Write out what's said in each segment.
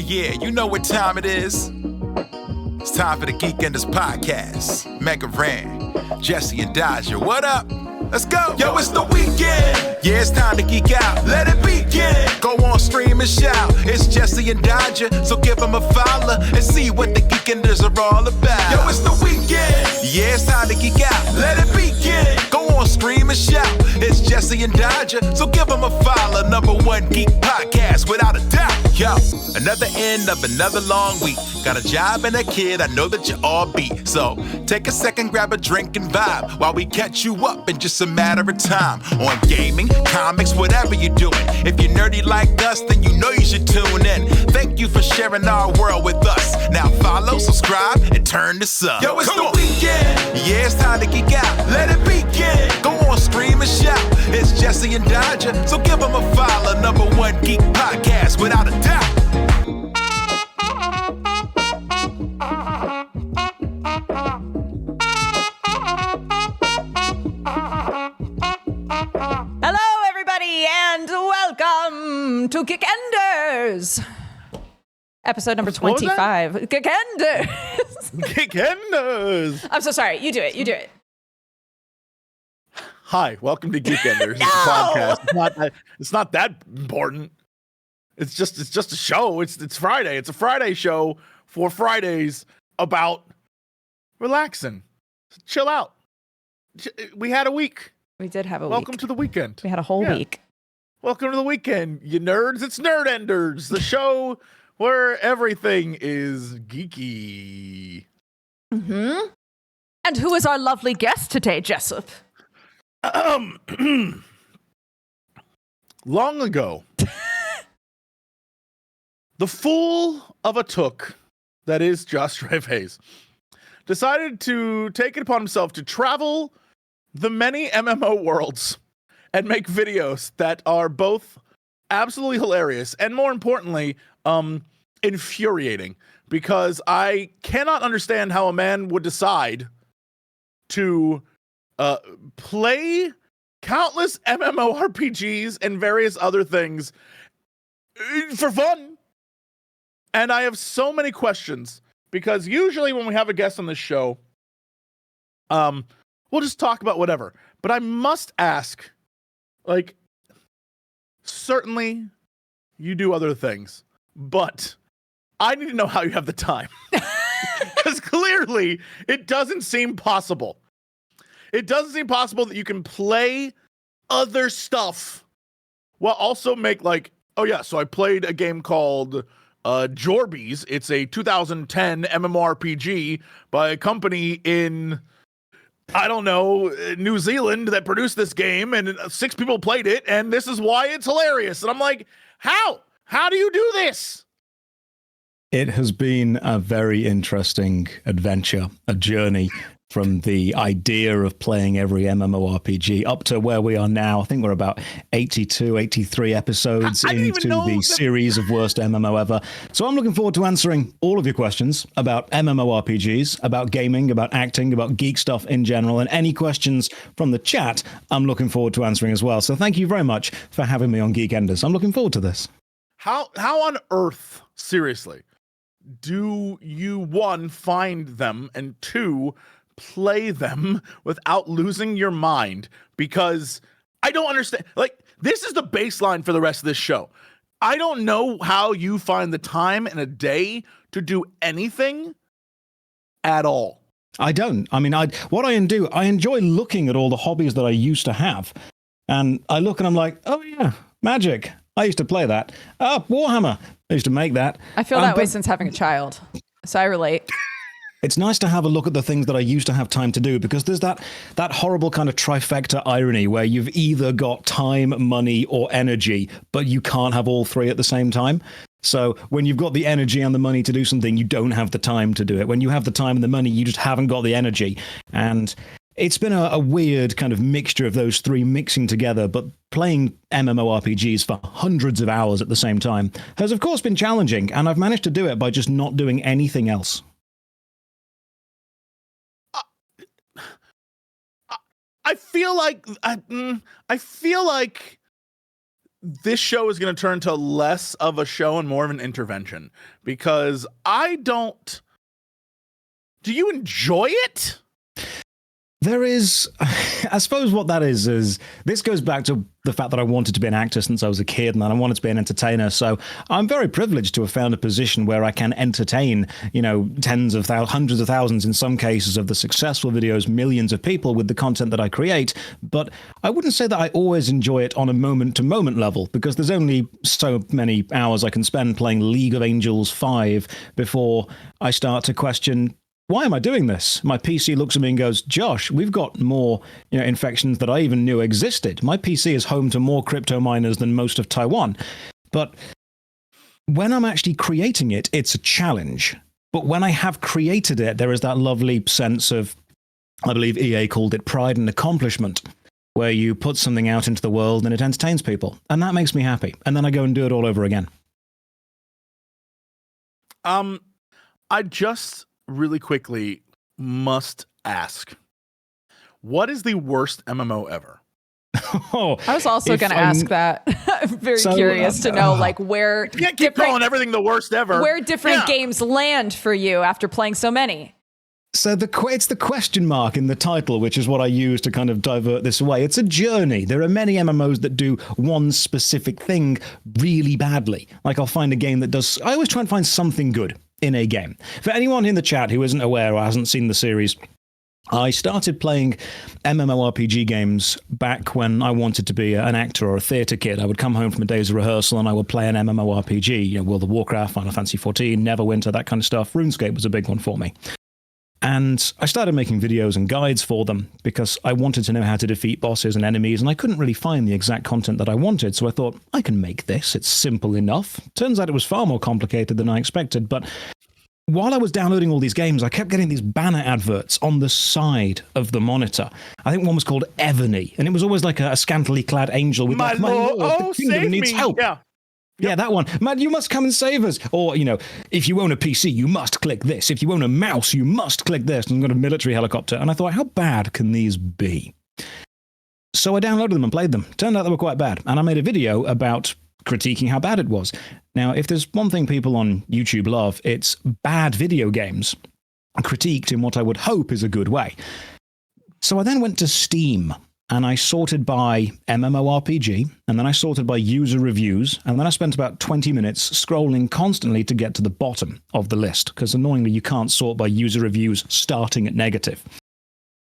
Yeah, you know what time it is. It's time for the Geekenders podcast. MegaRan, Jesse and Dodger, what up? Let's go. Yo, it's the weekend. Yeah, it's time to geek out. Let it begin. Go on, stream and shout. It's Jesse and Dodger, so give them a follow and see what the Geekenders are all about. Yo, it's the weekend. Yeah, it's time to geek out. Let it begin. Go on, stream and shout. It's Jesse and Dodger, so give them a follow. #1 geek podcast, without a doubt. Yo, another end of another long week. Got a job and a kid, I know that you all beat. So take a second, grab a drink and vibe while we catch you up in just a matter of time. On gaming, comics, whatever you're doing. If you're nerdy like us, then you know you should tune in. Thank you for sharing our world with us. Now follow, subscribe, and turn this up. Yo, it's the weekend. Yeah, it's time to geek out. Let it begin. Go on, scream and shout. It's Jesse and Dodger, so give them a follow. #1 geek podcast, without a doubt. Hello, everybody, and welcome to Geekenders. Episode number 25. Geekenders. Geekenders. I'm so sorry. You do it. You do it. Hi, welcome to Geekenders. No! It's a podcast. It's not that important. It's just a show. It's Friday. It's a Friday show for Fridays about relaxing. Chill out. We had a week. We did have a Welcome week. to the weekend. We had a whole week. Welcome to the weekend, you nerds. It's Nerdenders, the show where everything is geeky. Mm-hmm. And who is our lovely guest today, Jessup? Long ago, the fool of a took, that is JoshStrifeHayes, decided to take it upon himself to travel the many MMO worlds and make videos that are both absolutely hilarious and, more importantly, infuriating, because I cannot understand how a man would decide to play countless MMORPGs and various other things for fun. And I have so many questions, because usually when we have a guest on this show, we'll just talk about whatever. But I must ask, like, certainly you do other things, but I need to know how you have the time. Because clearly it doesn't seem possible. It doesn't seem possible that you can play other stuff while also make, like, oh yeah, so I played a game called Jorbies. It's a 2010 MMORPG by a company in, I don't know, New Zealand that produced this game, and 6 people played it, and this is why it's hilarious. And I'm like, how? How do you do this? It has been a very interesting adventure, a journey from the idea of playing every MMORPG up to where we are now. I think we're about 82, 83 episodes into the series of worst MMO ever. So I'm looking forward to answering all of your questions about MMORPGs, about gaming, about acting, about geek stuff in general, and any questions from the chat I'm looking forward to answering as well. So thank you very much for having me on Geekenders. I'm looking forward to this. How on earth, seriously, do you, 1, find them, and 2, play them without losing your mind? Because I don't understand. Like, this is the baseline for the rest of this show. I don't know how you find the time in a day to do anything at all. I don't. I mean, what I enjoy looking at all the hobbies that I used to have. And I look and I'm like, oh yeah, Magic. I used to play that. Warhammer. I used to make that. I feel that way since having a child, so I relate. It's nice to have a look at the things that I used to have time to do, because there's that horrible kind of trifecta irony where you've either got time, money, or energy, but you can't have all three at the same time. So when you've got the energy and the money to do something, you don't have the time to do it. When you have the time and the money, you just haven't got the energy. And it's been a weird kind of mixture of those three mixing together, but playing MMORPGs for hundreds of hours at the same time has, of course, been challenging, and I've managed to do it by just not doing anything else. I feel like this show is going to turn to less of a show and more of an intervention because I don't. Do you enjoy it? There is, I suppose what that is this goes back to the fact that I wanted to be an actor since I was a kid and that I wanted to be an entertainer. So I'm very privileged to have found a position where I can entertain, tens of thousands, hundreds of thousands in some cases of the successful videos, millions of people with the content that I create. But I wouldn't say that I always enjoy it on a moment to moment level because there's only so many hours I can spend playing League of Angels 5 before I start to question, why am I doing this? My PC looks at me and goes, Josh, we've got more infections that I even knew existed. My PC is home to more crypto miners than most of Taiwan. But when I'm actually creating it, it's a challenge. But when I have created it, there is that lovely sense of, I believe EA called it pride and accomplishment, where you put something out into the world and it entertains people. And that makes me happy. And then I go and do it all over again. I just really quickly must ask, what is the worst MMO ever? I was also going to ask that. I'm very curious to know, where you can't keep calling everything the worst ever. Where different games land for you after playing so many. So it's the question mark in the title, which is what I use to kind of divert this away. It's a journey. There are many MMOs that do one specific thing really badly. Like I'll find a game that does. I always try and find something good in a game. For anyone in the chat who isn't aware or hasn't seen the series, I started playing MMORPG games back when I wanted to be an actor or a theatre kid. I would come home from a day's rehearsal and I would play an MMORPG, World of Warcraft, Final Fantasy XIV, Neverwinter, that kind of stuff. RuneScape was a big one for me. And I started making videos and guides for them because I wanted to know how to defeat bosses and enemies, and I couldn't really find the exact content that I wanted, so I thought, I can make this. It's simple enough. Turns out it was far more complicated than I expected, but while I was downloading all these games, I kept getting these banner adverts on the side of the monitor. I think one was called Evany, and it was always like a scantily clad angel with my lord, the kingdom needs help. Yeah, that one. Man, you must come and save us. Or, if you own a PC, you must click this. If you own a mouse, you must click this. And I've got a military helicopter. And I thought, how bad can these be? So I downloaded them and played them. Turned out they were quite bad. And I made a video about critiquing how bad it was. Now, if there's one thing people on YouTube love, it's bad video games critiqued in what I would hope is a good way. So I then went to Steam. And I sorted by MMORPG, and then I sorted by user reviews, and then I spent about 20 minutes scrolling constantly to get to the bottom of the list, because annoyingly you can't sort by user reviews starting at negative.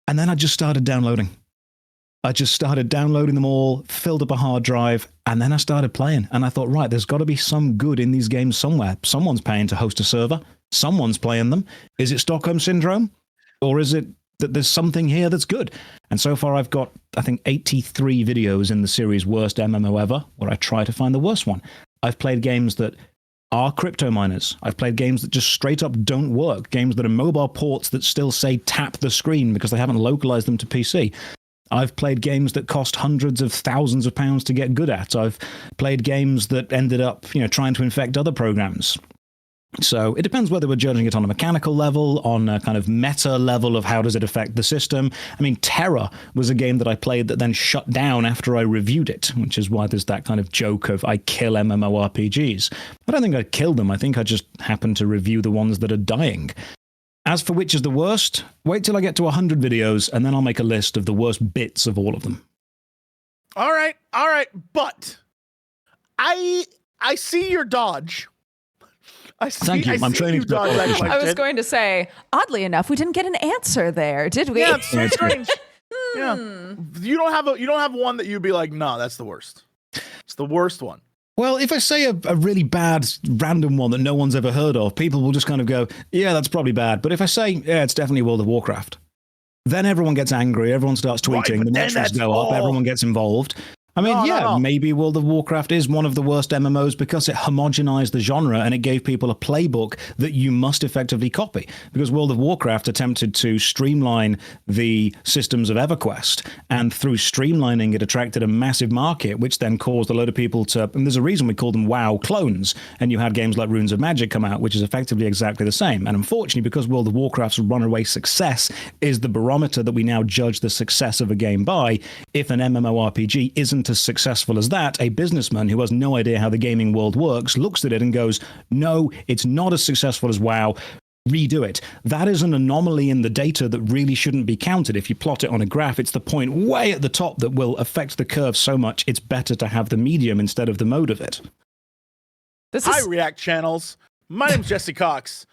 And then I just started downloading. I just started downloading them all, filled up a hard drive, and then I started playing. And I thought, right, there's got to be some good in these games somewhere. Someone's paying to host a server. Someone's playing them. Is it Stockholm Syndrome? Or is it that there's something here that's good? And so far I've got, I think, 83 videos in the series Worst MMO Ever, where I try to find the worst one. I've played games that are crypto miners. I've played games that just straight up don't work. Games that are mobile ports that still say tap the screen because they haven't localized them to PC. I've played games that cost hundreds of thousands of pounds to get good at. I've played games that ended up, trying to infect other programs. So it depends whether we're judging it on a mechanical level, on a kind of meta level of how does it affect the system. I mean, Terra was a game that I played that then shut down after I reviewed it, which is why there's that kind of joke of I kill MMORPGs. I don't think I killed them. I think I just happened to review the ones that are dying. As for which is the worst, wait till I get to 100 videos and then I'll make a list of the worst bits of all of them. All right. But I see your dodge. Thank you. I'm training to dodge. I was going to say, oddly enough, we didn't get an answer there, did we? Yeah, it's so strange. Yeah. You don't have one that you'd be like, no, that's the worst. It's the worst one. Well, if I say a really bad random one that no one's ever heard of, people will just kind of go, yeah, that's probably bad. But if I say, yeah, it's definitely World of Warcraft, then everyone gets angry, everyone starts tweeting, the metrics go up, everyone gets involved. I mean, maybe World of Warcraft is one of the worst MMOs because it homogenized the genre and it gave people a playbook that you must effectively copy. Because World of Warcraft attempted to streamline the systems of EverQuest, and through streamlining it attracted a massive market, which then caused a load of people to, and there's a reason we call them WoW clones, and you had games like Runes of Magic come out, which is effectively exactly the same. And unfortunately, because World of Warcraft's runaway success is the barometer that we now judge the success of a game by, if an MMORPG isn't aren't as successful as that, a businessman who has no idea how the gaming world works looks at it and goes, no, it's not as successful as WoW. Redo it. That is an anomaly in the data that really shouldn't be counted. If you plot it on a graph, it's the point way at the top that will affect the curve so much it's better to have the medium instead of the mode of it. Hi, React channels. My name's Jesse Cox.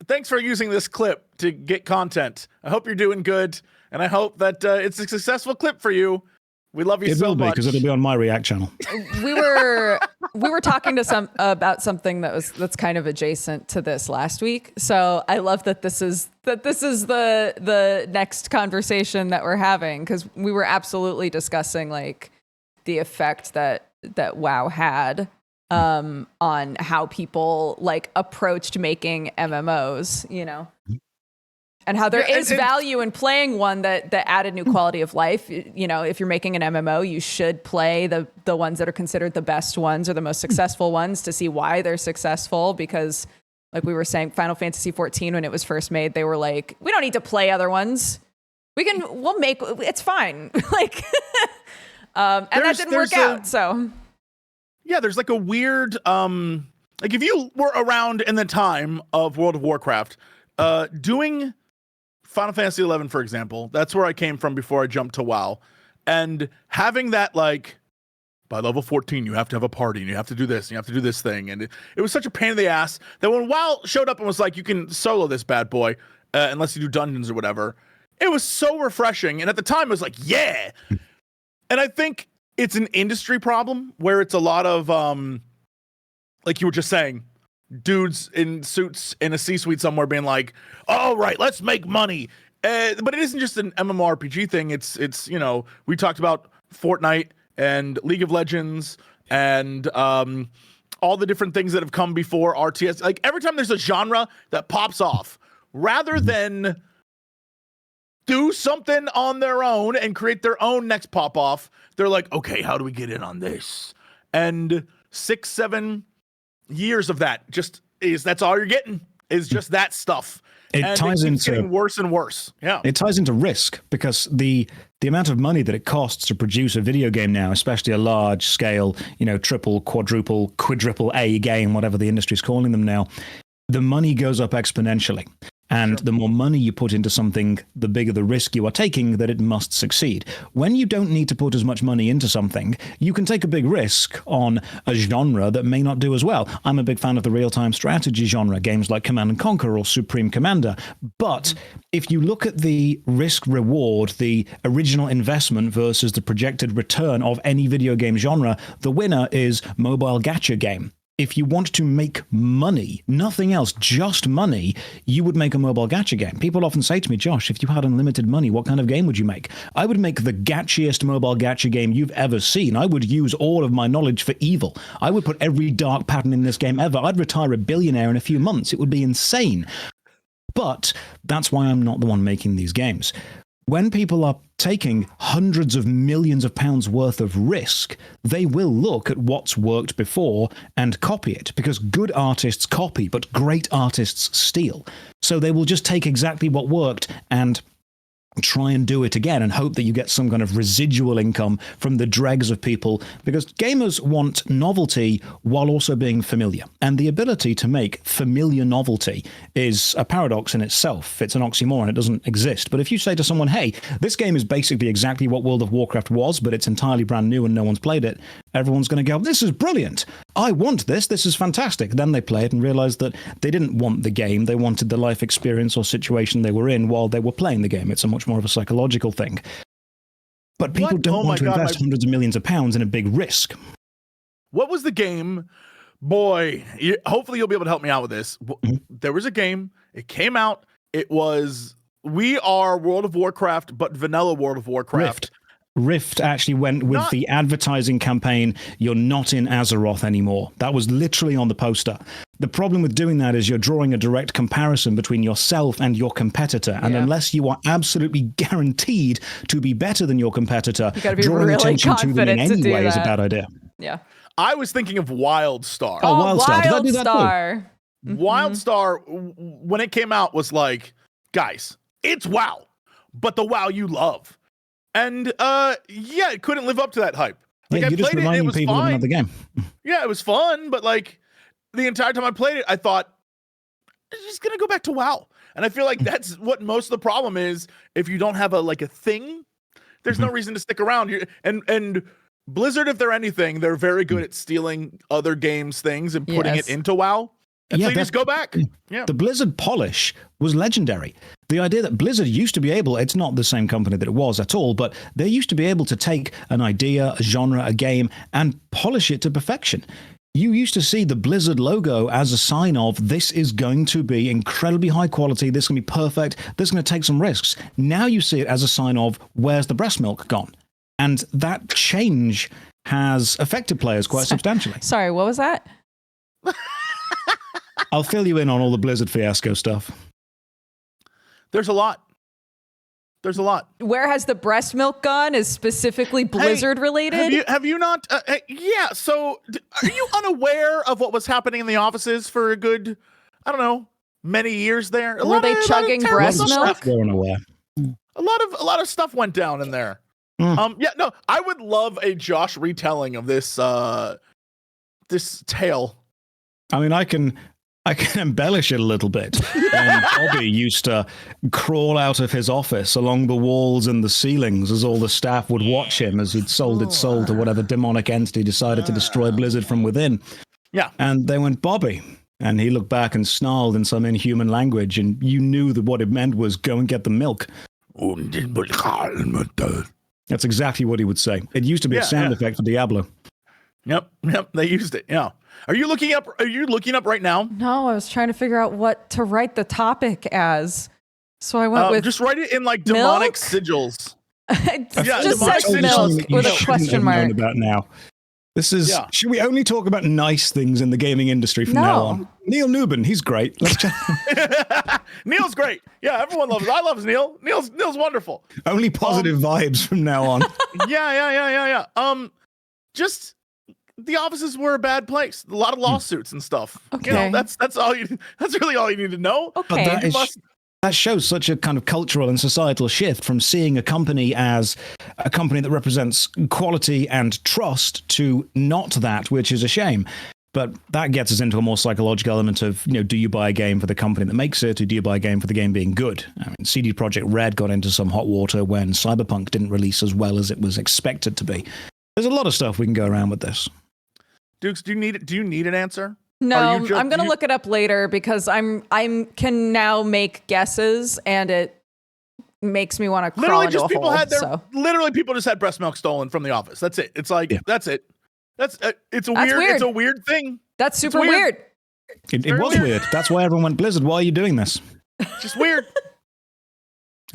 Thanks for using this clip to get content. I hope you're doing good, and I hope that it's a successful clip for you. We love you so much. It will be, because it'll be on my React channel. We were talking to about something that's kind of adjacent to this last week. So I love that this is the next conversation that we're having, because we were absolutely discussing like the effect that WoW had on how people like approached making MMOs, you know. And how there is value in playing one that added new quality of life. You know, if you're making an MMO, you should play the ones that are considered the best ones or the most successful ones to see why they're successful. Because, like we were saying, Final Fantasy XIV, when it was first made, they were like, we don't need to play other ones. We'll make, it's fine. Like, and that didn't work out. So, yeah, there's like a weird, like if you were around in the time of World of Warcraft, doing Final Fantasy XI, for example, that's where I came from before I jumped to WoW. And having that, like, by level 14, you have to have a party, and you have to do this, and you have to do this thing. And it was such a pain in the ass that when WoW showed up and was like, you can solo this bad boy, unless you do dungeons or whatever, it was so refreshing. And at the time, it was like, yeah! And I think it's an industry problem where it's a lot of, like you were just saying, dudes in suits in a C-suite somewhere being like, all right, let's make money. But it isn't just an MMORPG thing. It's you know, we talked about Fortnite and League of Legends and all the different things that have come before RTS. Like every time there's a genre that pops off, rather than do something on their own and create their own next pop off, they're like, okay, how do we get in on this? And 6-7 years of that that's all you're getting is just that stuff. It keeps getting worse and worse. Yeah, it ties into risk, because the amount of money that it costs to produce a video game now, especially a large scale, you know, triple, quadruple A game, whatever the industry's calling them now, the money goes up exponentially. And the more money you put into something, the bigger the risk you are taking that it must succeed. When you don't need to put as much money into something, you can take a big risk on a genre that may not do as well. I'm a big fan of the real-time strategy genre, games like Command & Conquer or Supreme Commander. But if you look at the risk-reward, the original investment versus the projected return of any video game genre, the winner is mobile gacha game. If you want to make money, nothing else, just money, you would make a mobile gacha game. People often say to me, Josh, if you had unlimited money, what kind of game would you make? I would make the gachiest mobile gacha game you've ever seen. I would use all of my knowledge for evil. I would put every dark pattern in this game ever. I'd retire a billionaire in a few months. It would be insane. But that's why I'm not the one making these games. When people are taking hundreds of millions of pounds worth of risk, they will look at what's worked before and copy it, because good artists copy, but great artists steal. So they will just take exactly what worked and try and do it again and hope that you get some kind of residual income from the dregs of people, because gamers want novelty while also being familiar. And the ability to make familiar novelty is a paradox in itself. It's an oxymoron. It doesn't exist. But if you say to someone, hey, this game is basically exactly what World of Warcraft was, but it's entirely brand new and no one's played it, everyone's going to go, this is brilliant. I want this. This is fantastic. Then they play it and realize that they didn't want the game. They wanted the life experience or situation they were in while they were playing the game. It's a much more of a psychological thing. But people don't want to invest hundreds of millions of pounds in a big risk. What was the game? Boy, hopefully you'll be able to help me out with this. There was a game. It came out. It was We Are World of Warcraft, but vanilla World of Warcraft. Rift actually went with the advertising campaign, you're not in Azeroth anymore. That was literally on the poster. The problem with doing that is you're drawing a direct comparison between yourself and your competitor. And unless you are absolutely guaranteed to be better than your competitor, you gotta be drawing really attention to them in any way is a bad idea. Yeah. I was thinking of WildStar. Oh, WildStar. Did I do that too? WildStar, when it came out, was like, guys, it's WoW, but the WoW you love. And yeah, it couldn't live up to that hype. Like, yeah, I you're just played it, and it reminding was people of fine. another game. Yeah, it was fun, but like the entire time I played it, I thought it's just gonna go back to WoW. And I feel like that's what most of the problem is. If you don't have a thing, there's no reason to stick around. And Blizzard, if they're anything, they're very good at stealing other games' things and putting it into WoW. And so you just go back. Yeah. The Blizzard polish was legendary. The idea that Blizzard used to be able, it's not the same company that it was at all, but they used to be able to take an idea, a genre, a game, and polish it to perfection. You used to see the Blizzard logo as a sign of this is going to be incredibly high quality, this is going to be perfect, this is going to take some risks. Now you see it as a sign of where's the breast milk gone? And that change has affected players quite substantially. Sorry, what was that? I'll fill you in on all the Blizzard fiasco stuff. There's a lot. Where has the breast milk gone is specifically Blizzard related. Have you not? Yeah. So are you unaware of what was happening in the offices for a good, I don't know, many years there? Were they chugging breast milk? A lot of stuff went down in there. Yeah. No, I would love a Josh retelling of this this tale. I mean, I can embellish it a little bit. Bobby used to crawl out of his office along the walls and the ceilings as all the staff would watch him as he'd sold its soul to whatever demonic entity decided to destroy Blizzard from within. Yeah. And they went, Bobby. And he looked back and snarled in some inhuman language, and you knew that what it meant was go and get the milk. That's exactly what he would say. It used to be a sound effect for Diablo. Yep, they used it. Yeah. Are you looking up right now? No, I was trying to figure out what to write the topic as. So I went with just write it in like demonic milk? sigils. It Yeah, just demonic says sigils milk You with a shouldn't question have mark. known about now. This is. Yeah. Should we only talk about nice things in the gaming industry from now on? Neil Newbin, he's great. Let's chat. Neil's great. Yeah, everyone loves. I love Neil. Neil's wonderful. Only positive vibes from now on. Yeah. Just the offices were a bad place. A lot of lawsuits and stuff. Okay. You know, that's all you. That's really all you need to know. Okay. That shows such a kind of cultural and societal shift from seeing a company as a company that represents quality and trust to not that, which is a shame. But that gets us into a more psychological element of, do you buy a game for the company that makes it, or do you buy a game for the game being good? I mean, CD Projekt Red got into some hot water when Cyberpunk didn't release as well as it was expected to be. There's a lot of stuff we can go around with this. Dukes, do you need an answer? No, I'm going to look it up later because I can now make guesses and it makes me want to crawl into a hole. Literally people just had breast milk stolen from the office. That's it. It's like, that's it. It's weird. It's a weird thing. That's super weird. It was weird. That's why everyone went, Blizzard, why are you doing this? Just weird.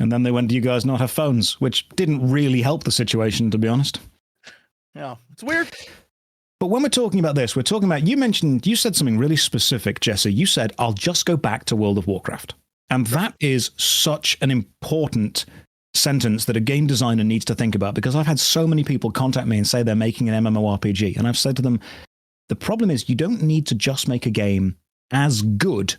And then they went, do you guys not have phones? Which didn't really help the situation, to be honest. Yeah, it's weird. But when we're talking about this, we're talking about, you said something really specific, Jesse. You said, I'll just go back to World of Warcraft. And that is such an important sentence that a game designer needs to think about, because I've had so many people contact me and say they're making an MMORPG. And I've said to them, the problem is you don't need to just make a game as good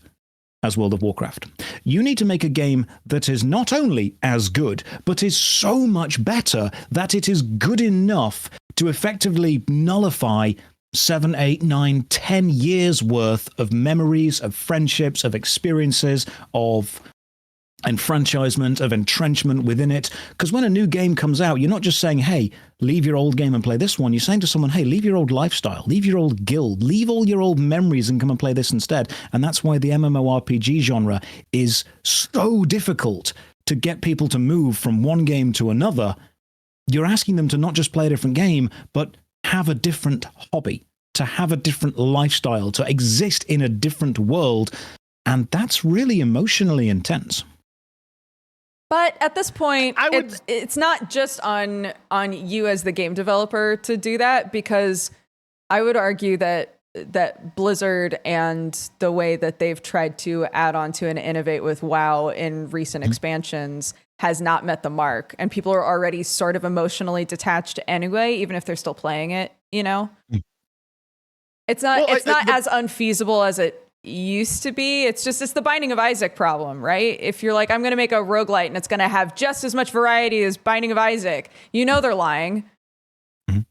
as World of Warcraft. You need to make a game that is not only as good, but is so much better that it is good enough to effectively nullify 7, 8, 9, 10 years worth of memories, of friendships, of experiences, of enfranchisement, of entrenchment within it. Because when a new game comes out, you're not just saying, hey, leave your old game and play this one. You're saying to someone, hey, leave your old lifestyle, leave your old guild, leave all your old memories and come and play this instead. And that's why the MMORPG genre is so difficult to get people to move from one game to another. You're asking them to not just play a different game, but have a different hobby, to have a different lifestyle, to exist in a different world. And that's really emotionally intense. But at this point, it's not just on you as the game developer to do that, because I would argue that Blizzard and the way that they've tried to add on to and innovate with WoW in recent expansions has not met the mark. And people are already sort of emotionally detached anyway, even if they're still playing it, It's not as unfeasible as it used to be. It's the Binding of Isaac problem, right? If you're like, I'm going to make a roguelite and it's going to have just as much variety as Binding of Isaac, they're lying.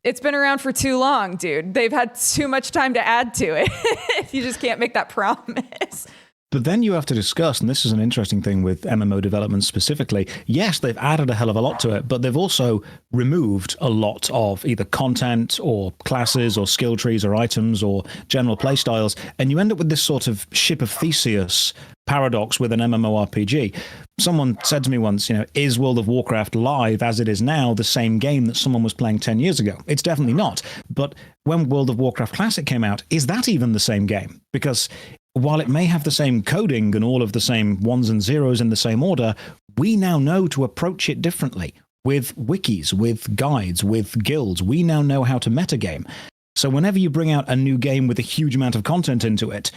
It's been around for too long, dude. They've had too much time to add to it. You just can't make that promise. But then you have to discuss, and this is an interesting thing with MMO development specifically, yes, they've added a hell of a lot to it, but they've also removed a lot of either content or classes or skill trees or items or general playstyles, and you end up with this sort of ship of Theseus paradox with an MMORPG. Someone said to me once, is World of Warcraft live as it is now the same game that someone was playing 10 years ago? It's definitely not. But when World of Warcraft Classic came out, is that even the same game? Because while it may have the same coding and all of the same ones and zeros in the same order, we now know to approach it differently with wikis, with guides, with guilds. We now know how to metagame. So whenever you bring out a new game with a huge amount of content into it,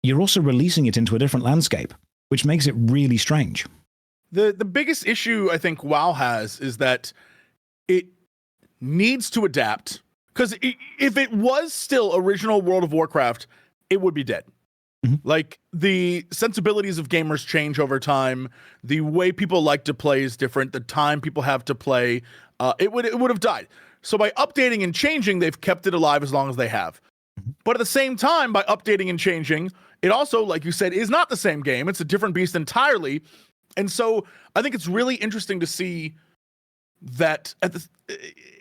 you're also releasing it into a different landscape, which makes it really strange. The biggest issue I think WoW has is that it needs to adapt, because if it was still original World of Warcraft, it would be dead. Like, the sensibilities of gamers change over time. The way people like to play is different. The time people have to play, it would have died. So by updating and changing, they've kept it alive as long as they have. But at the same time, by updating and changing, it also, like you said, is not the same game. It's a different beast entirely. And so I think it's really interesting to see that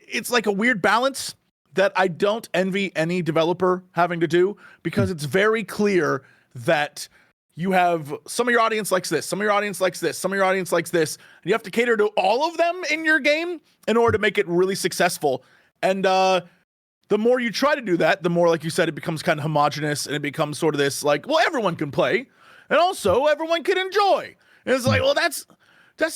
it's like a weird balance that I don't envy any developer having to do, because it's very clear that you have some of your audience likes this, some of your audience likes this, some of your audience likes this, and you have to cater to all of them in your game in order to make it really successful. And the more you try to do that, the more, like you said, it becomes kind of homogenous, and it becomes sort of this like, well, everyone can play, and also everyone can enjoy. And it's like, well, that's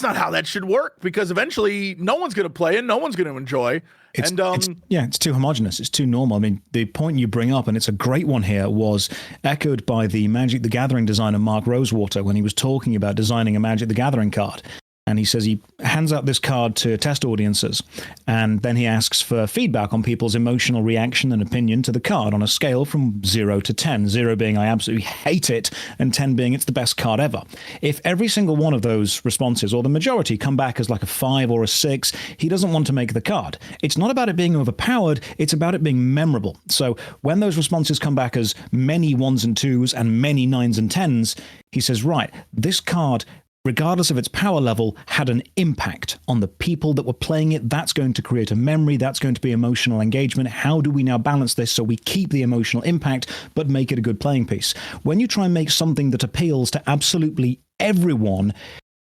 not how that should work, because eventually no one's going to play and no one's going to enjoy. It's too homogenous. It's too normal. I mean, the point you bring up, and it's a great one here, was echoed by the Magic the Gathering designer Mark Rosewater when he was talking about designing a Magic the Gathering card. And he says he hands out this card to test audiences, and then he asks for feedback on people's emotional reaction and opinion to the card on a scale from 0 to 10, 0 being I absolutely hate it, and 10 being it's the best card ever. If every single one of those responses, or the majority, come back as like a 5 or a 6, he doesn't want to make the card. It's not about it being overpowered, it's about it being memorable. So when those responses come back as many 1s and 2s and many 9s and 10s, he says, right, this card, regardless of its power level, had an impact on the people that were playing it. That's going to create a memory. That's going to be emotional engagement. How do we now balance this so we keep the emotional impact, but make it a good playing piece? When you try and make something that appeals to absolutely everyone,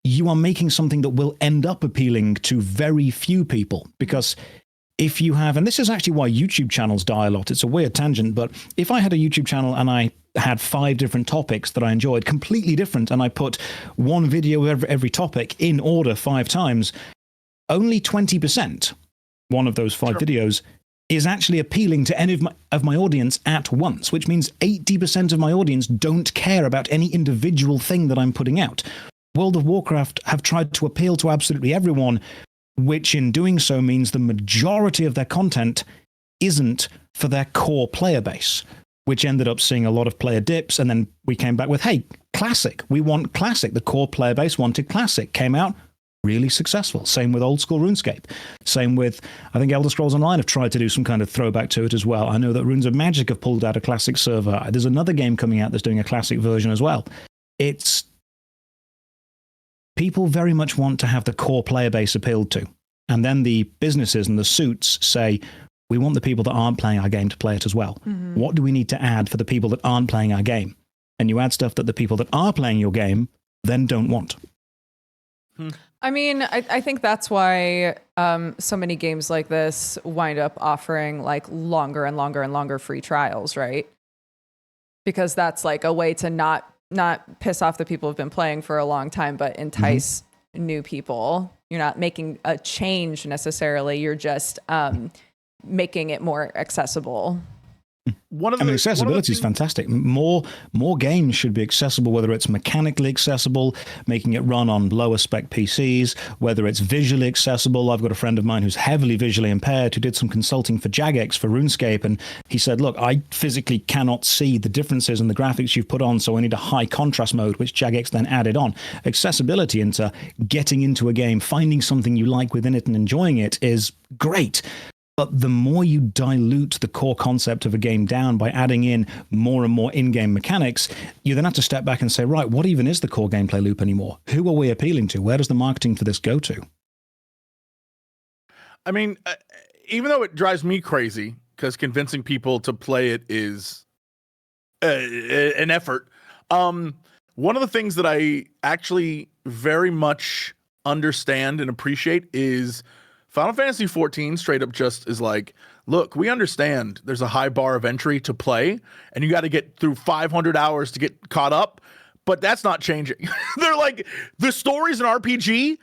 you are making something that will end up appealing to very few people. Because if you have, and this is actually why YouTube channels die a lot. It's a weird tangent, but if I had a YouTube channel and I had 5 different topics that I enjoyed, completely different, and I put one video every topic in order 5 times, only 20%, one of those 5 videos, is actually appealing to any of my audience at once, which means 80% of my audience don't care about any individual thing that I'm putting out. World of Warcraft have tried to appeal to absolutely everyone, which in doing so means the majority of their content isn't for their core player base, which ended up seeing a lot of player dips. And then we came back with, hey, Classic. We want Classic. The core player base wanted Classic. Came out really successful. Same with old school RuneScape. Same with, I think Elder Scrolls Online have tried to do some kind of throwback to it as well. I know that Runes of Magic have pulled out a Classic server. There's another game coming out that's doing a Classic version as well. It's people very much want to have the core player base appealed to. And then the businesses and the suits say, we want the people that aren't playing our game to play it as well. Mm-hmm. What do we need to add for the people that aren't playing our game? And you add stuff that the people that are playing your game then don't want. I mean, I think that's why so many games like this wind up offering like longer and longer and longer free trials, right? Because that's like a way to not piss off the people who've been playing for a long time, but entice new people. You're not making a change necessarily. You're just making it more accessible. Accessibility is fantastic. More games should be accessible, whether it's mechanically accessible, making it run on lower spec PCs, whether it's visually accessible. I've got a friend of mine who's heavily visually impaired who did some consulting for Jagex for RuneScape, and he said, look, I physically cannot see the differences in the graphics you've put on, so I need a high contrast mode, which Jagex then added on. Accessibility into getting into a game, finding something you like within it and enjoying it is great. But the more you dilute the core concept of a game down by adding in more and more in-game mechanics, you then have to step back and say, right, what even is the core gameplay loop anymore? Who are we appealing to? Where does the marketing for this go to? I mean, even though it drives me crazy, because convincing people to play it is an effort, one of the things that I actually very much understand and appreciate is Final Fantasy XIV straight up just is like, look, we understand there's a high bar of entry to play, and you got to get through 500 hours to get caught up, but that's not changing. They're like, the story's an RPG,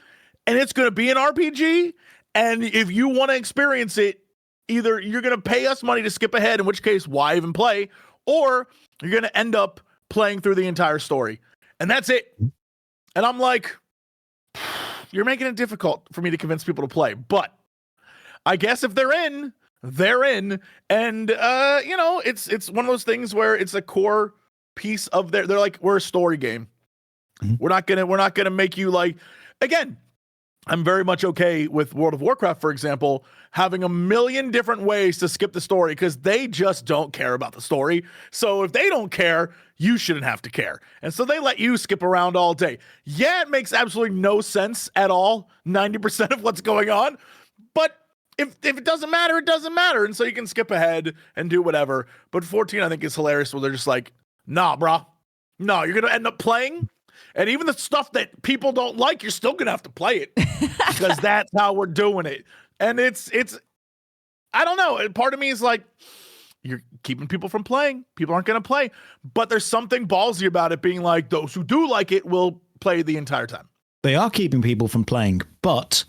and it's going to be an RPG, and if you want to experience it, either you're going to pay us money to skip ahead, in which case, why even play, or you're going to end up playing through the entire story. And that's it. And I'm like, you're making it difficult for me to convince people to play, but I guess if they're in, they're in. And you know, it's one of those things where it's a core piece of they're like, we're a story game. Mm-hmm. We're not gonna make you like, again, I'm very much okay with World of Warcraft, for example, having a million different ways to skip the story because they just don't care about the story. So if they don't care, you shouldn't have to care. And so they let you skip around all day. Yeah, it makes absolutely no sense at all, 90% of what's going on. But if it doesn't matter, it doesn't matter. And so you can skip ahead and do whatever. But 14, I think, is hilarious where they're just like, nah, bro. No, you're going to end up playing. And even the stuff that people don't like, you're still going to have to play it because that's how we're doing it. And it's, I don't know. Part of me is like, you're keeping people from playing. People aren't going to play. But there's something ballsy about it being like, those who do like it will play the entire time. They are keeping people from playing, but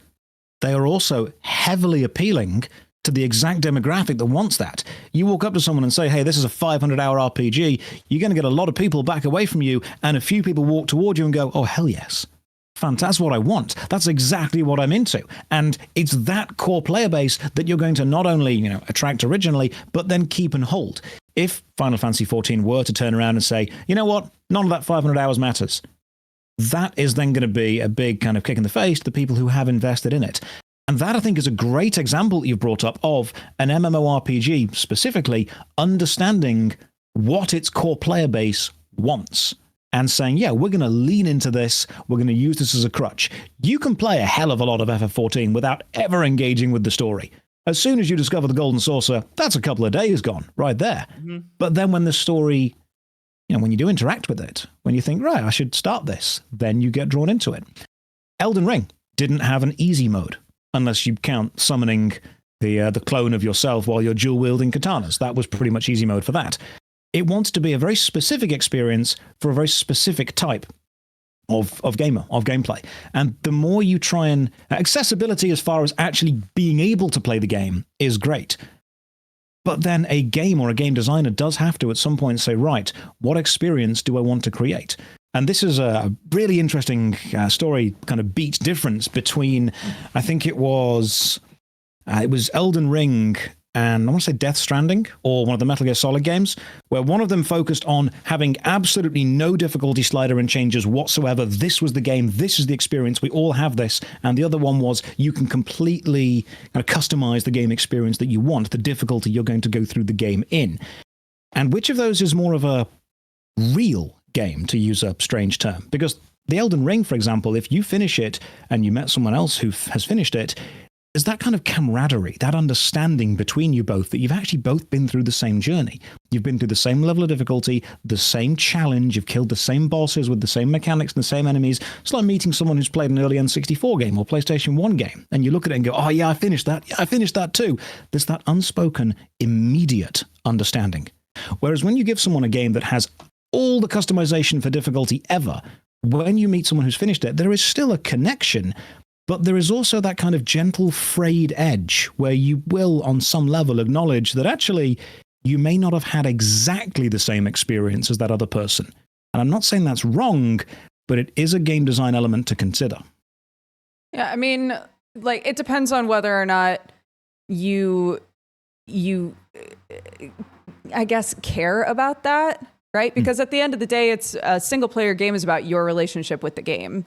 they are also heavily appealing to the exact demographic that wants that. You walk up to someone and say, hey, this is a 500-hour RPG. You're going to get a lot of people back away from you, and a few people walk toward you and go, oh, hell yes. Fantastic. That's what I want. That's exactly what I'm into. And it's that core player base that you're going to not only, attract originally, but then keep and hold. If Final Fantasy XIV were to turn around and say, you know what, none of that 500 hours matters, that is then going to be a big kind of kick in the face to the people who have invested in it. And that, I think, is a great example that you've brought up of an MMORPG specifically understanding what its core player base wants and saying, yeah, we're going to lean into this. We're going to use this as a crutch. You can play a hell of a lot of FF14 without ever engaging with the story. As soon as you discover the Golden Saucer, that's a couple of days gone right there. Mm-hmm. But then when the story, when you do interact with it, when you think, right, I should start this, then you get drawn into it. Elden Ring didn't have an easy mode, unless you count summoning the clone of yourself while you're dual-wielding katanas. That was pretty much easy mode for that. It wants to be a very specific experience for a very specific type of gameplay. And the more you try and... accessibility as far as actually being able to play the game is great. But then a game or a game designer does have to at some point say, right, what experience do I want to create? And this is a really interesting story, kind of beat difference between, I think it was Elden Ring and I want to say Death Stranding, or one of the Metal Gear Solid games, where one of them focused on having absolutely no difficulty slider and changes whatsoever. This was the game. This is the experience. We all have this. And the other one was you can completely kind of customize the game experience that you want, the difficulty you're going to go through the game in. And which of those is more of a real game, to use a strange term? Because the Elden Ring, for example, if you finish it and you met someone else who has finished it, there's that kind of camaraderie, that understanding between you both that you've actually both been through the same journey. You've been through the same level of difficulty, the same challenge, you've killed the same bosses with the same mechanics and the same enemies. It's like meeting someone who's played an early N64 game or PlayStation 1 game, and you look at it and go, oh yeah, I finished that. Yeah, I finished that too. There's that unspoken, immediate understanding. Whereas when you give someone a game that has all the customization for difficulty ever, when you meet someone who's finished it, there is still a connection, but there is also that kind of gentle, frayed edge where you will, on some level, acknowledge that actually you may not have had exactly the same experience as that other person. And I'm not saying that's wrong, but it is a game design element to consider. Yeah, I mean, like, it depends on whether or not you I guess, care about that, right? Because at the end of the day, it's a single player game is about your relationship with the game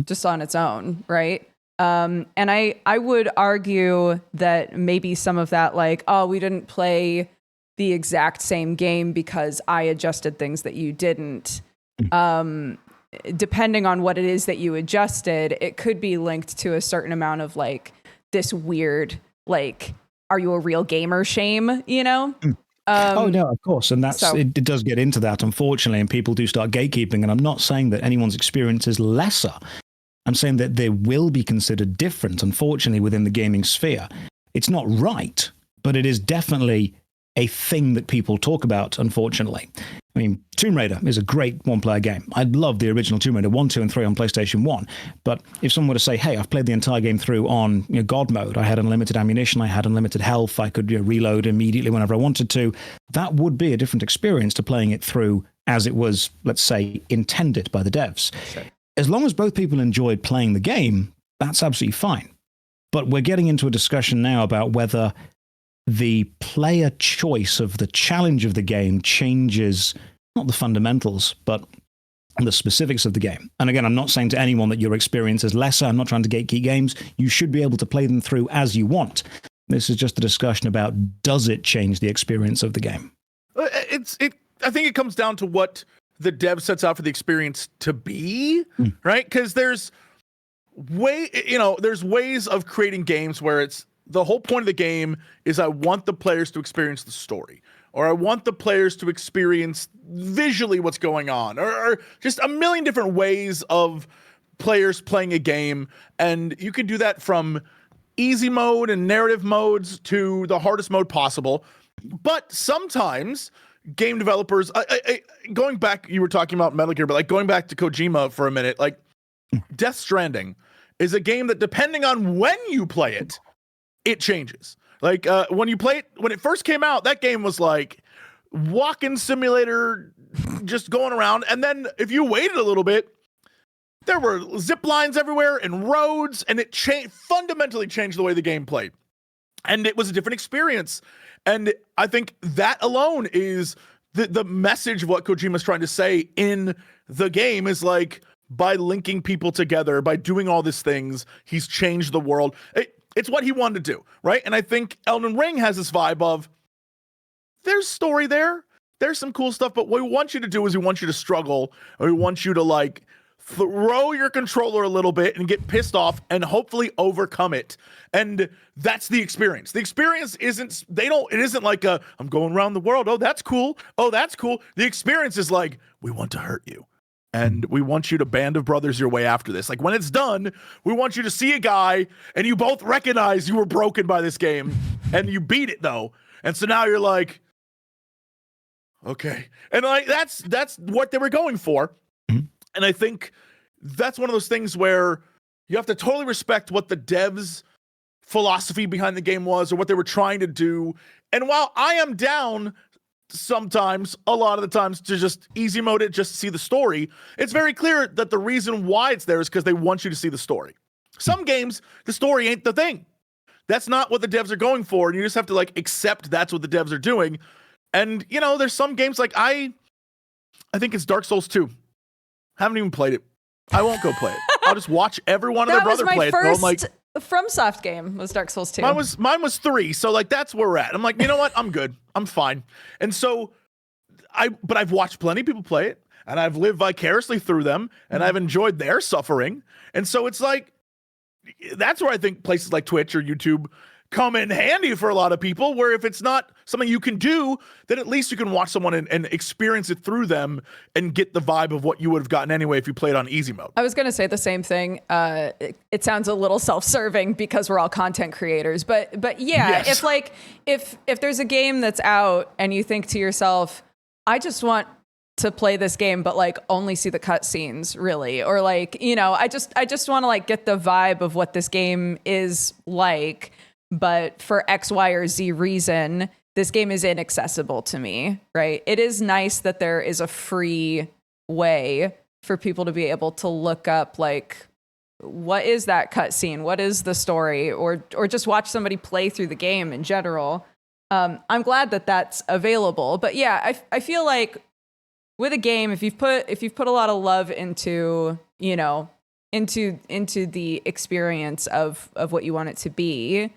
just on its own, right? And I would argue that maybe some of that, like, oh, we didn't play the exact same game because I adjusted things that you didn't. Depending on what it is that you adjusted, it could be linked to a certain amount of like this weird, like, are you a real gamer shame, you know? Oh no, of course, and that's it does get into that, unfortunately, and people do start gatekeeping. And I'm not saying that anyone's experience is lesser. I'm saying that they will be considered different, unfortunately, within the gaming sphere. It's not right, but it is definitely a thing that people talk about, unfortunately. I mean, Tomb Raider is a great one-player game. I love the original Tomb Raider 1, 2, and 3 on PlayStation 1. But if someone were to say, hey, I've played the entire game through on God mode, I had unlimited ammunition, I had unlimited health, I could reload immediately whenever I wanted to, that would be a different experience to playing it through as it was, let's say, intended by the devs. Sure. As long as both people enjoyed playing the game, that's absolutely fine. But we're getting into a discussion now about whether the player choice of the challenge of the game changes not the fundamentals, but the specifics of the game. And again, I'm not saying to anyone that your experience is lesser. I'm not trying to gatekeep games. You should be able to play them through as you want. This is just a discussion about, does it change the experience of the game? I think it comes down to what the dev sets out for the experience to be, right? Because there's ways of creating games where it's the whole point of the game is I want the players to experience the story, or I want the players to experience visually what's going on, or just a million different ways of players playing a game. And you can do that from easy mode and narrative modes to the hardest mode possible. But sometimes game developers, going back, you were talking about Metal Gear, but like going back to Kojima for a minute, like Death Stranding is a game that depending on when you play it, it changes. Like when you play it, when it first came out, that game was like walking simulator, just going around. And then if you waited a little bit, there were zip lines everywhere and roads, and it fundamentally changed the way the game played. And it was a different experience. And I think that alone is the message of what Kojima's trying to say in the game is like, by linking people together, by doing all these things, he's changed the world. It's what he wanted to do, right? And I think Elden Ring has this vibe of, there's story there, there's some cool stuff, but what we want you to do is we want you to struggle, or we want you to like throw your controller a little bit and get pissed off and hopefully overcome it. And that's the experience. The experience isn't like I'm going around the world. Oh, that's cool. Oh, that's cool. The experience is like, we want to hurt you. And we want you to band of brothers your way after this. Like when it's done, we want you to see a guy and you both recognize you were broken by this game and you beat it though. And so now you're like, okay. And like, that's what they were going for. Mm-hmm. And I think that's one of those things where you have to totally respect what the devs' philosophy behind the game was or what they were trying to do. And while I am down sometimes, a lot of the times, to just easy mode it just to see the story, it's very clear that the reason why it's there is because they want you to see the story. Some games, the story ain't the thing. That's not what the devs are going for, and you just have to like accept that's what the devs are doing. And there's some games like I think it's Dark Souls 2. Haven't even played it. I won't go play it. I'll just watch everyone and their brother play it. That was my first FromSoft game, was Dark Souls 2. Mine was 3, so like that's where we're at. I'm like, you know what? I'm good. I'm fine. And so but I've watched plenty of people play it, and I've lived vicariously through them, and I've enjoyed their suffering. And so it's like, that's where I think places like Twitch or YouTube come in handy for a lot of people, where if it's not something you can do, then at least you can watch someone and experience it through them and get the vibe of what you would have gotten anyway if you played on easy mode. I was going to say the same thing. It sounds a little self-serving because we're all content creators, but yeah, yes. if there's a game that's out and you think to yourself, I just want to play this game, but like only see the cutscenes, really, or like, I just want to like get the vibe of what this game is like. But for X, Y, or Z reason, this game is inaccessible to me, right? It is nice that there is a free way for people to be able to look up, like, what is that cutscene? What is the story? Or just watch somebody play through the game in general. I'm glad that that's available. But yeah, I feel like with a game, if you've put a lot of love into, into the experience of what you want it to be,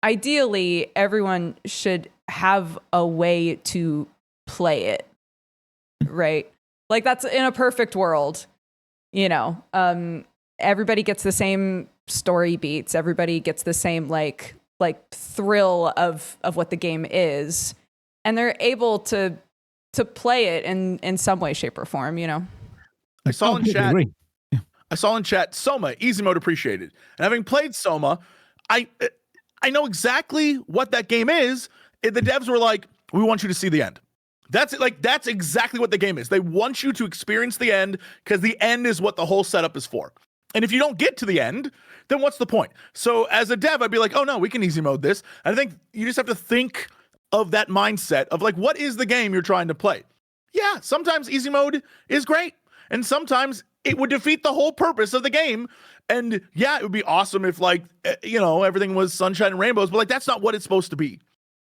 ideally everyone should have a way to play it, right? Like that's in a perfect world, you know, everybody gets the same story beats, everybody gets the same like thrill of what the game is, and they're able to play it in some way, shape, or form, you know. I saw in chat Soma, easy mode appreciated. And having played Soma, I know exactly what that game is. The devs were like, we want you to see the end. That's exactly what the game is. They want you to experience the end because the end is what the whole setup is for. And if you don't get to the end, then what's the point? So as a dev, I'd be like, oh no, we can easy mode this. And I think you just have to think of that mindset of like, what is the game you're trying to play? Yeah, sometimes easy mode is great. And sometimes it would defeat the whole purpose of the game. And yeah, it would be awesome if like, you know, everything was sunshine and rainbows, but like, that's not what it's supposed to be.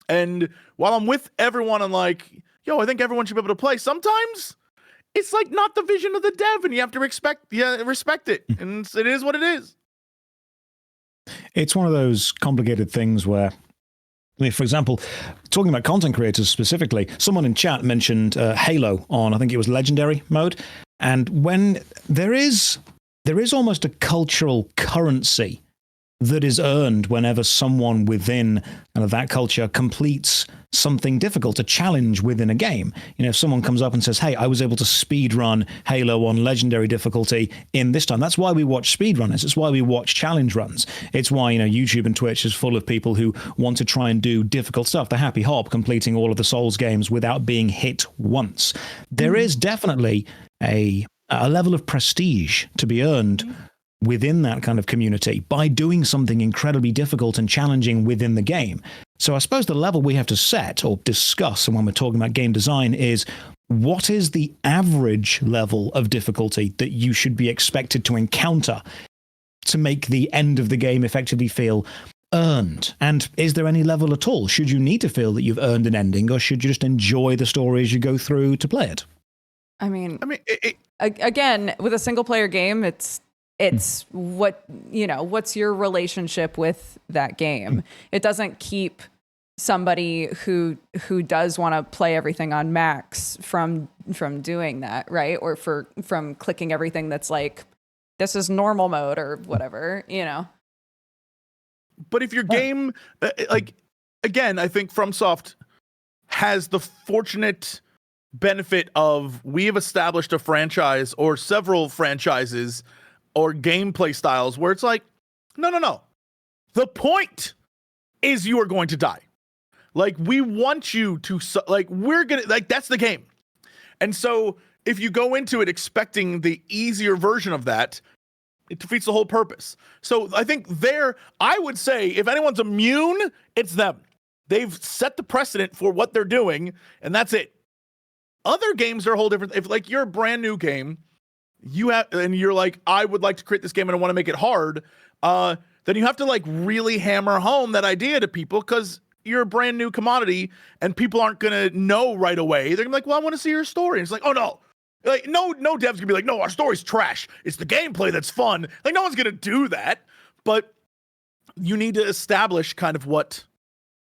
And while I'm with everyone, I'm like, yo, I think everyone should be able to play. Sometimes it's like not the vision of the dev and you have to respect it. And it is what it is. It's one of those complicated things where, I mean, for example, talking about content creators specifically, someone in chat mentioned Halo on, I think it was Legendary mode. And when there is almost a cultural currency that is earned whenever someone within kind of that culture completes something difficult, a challenge within a game. You know, if someone comes up and says, hey, I was able to speed run Halo on legendary difficulty in this time. That's why we watch speedrunners. It's why we watch challenge runs. It's why, you know, YouTube and Twitch is full of people who want to try and do difficult stuff. The Happy Hop completing all of the Souls games without being hit once. There is definitely a level of prestige to be earned within that kind of community by doing something incredibly difficult and challenging within the game. So I suppose the level we have to set or discuss, and when we're talking about game design, is what is the average level of difficulty that you should be expected to encounter to make the end of the game effectively feel earned? And is there any level at all? Should you need to feel that you've earned an ending, or should you just enjoy the story as you go through to play it? I mean, again, with a single player game, it's what, you know, what's your relationship with that game? It doesn't keep somebody who does want to play everything on max from doing that, right? Or from clicking everything that's like, this is normal mode or whatever, you know. But if your game, like, again, I think FromSoft has the fortunate benefit of, we have established a franchise or several franchises or gameplay styles where it's like, no. The point is you are going to die. Like, we want you to, like, we're going to, like, that's the game. And so if you go into it expecting the easier version of that, it defeats the whole purpose. So I think I would say if anyone's immune, it's them. They've set the precedent for what they're doing, and that's it. Other games are a whole different. If like you're a brand new game, and you're like, I would like to create this game and I want to make it hard, then you have to like really hammer home that idea to people, because you're a brand new commodity and people aren't gonna know right away. They're gonna be like, well, I want to see your story. And it's like, oh no. Like, no dev's gonna be like, no, our story's trash. It's the gameplay that's fun. Like, no one's gonna do that. But you need to establish kind of what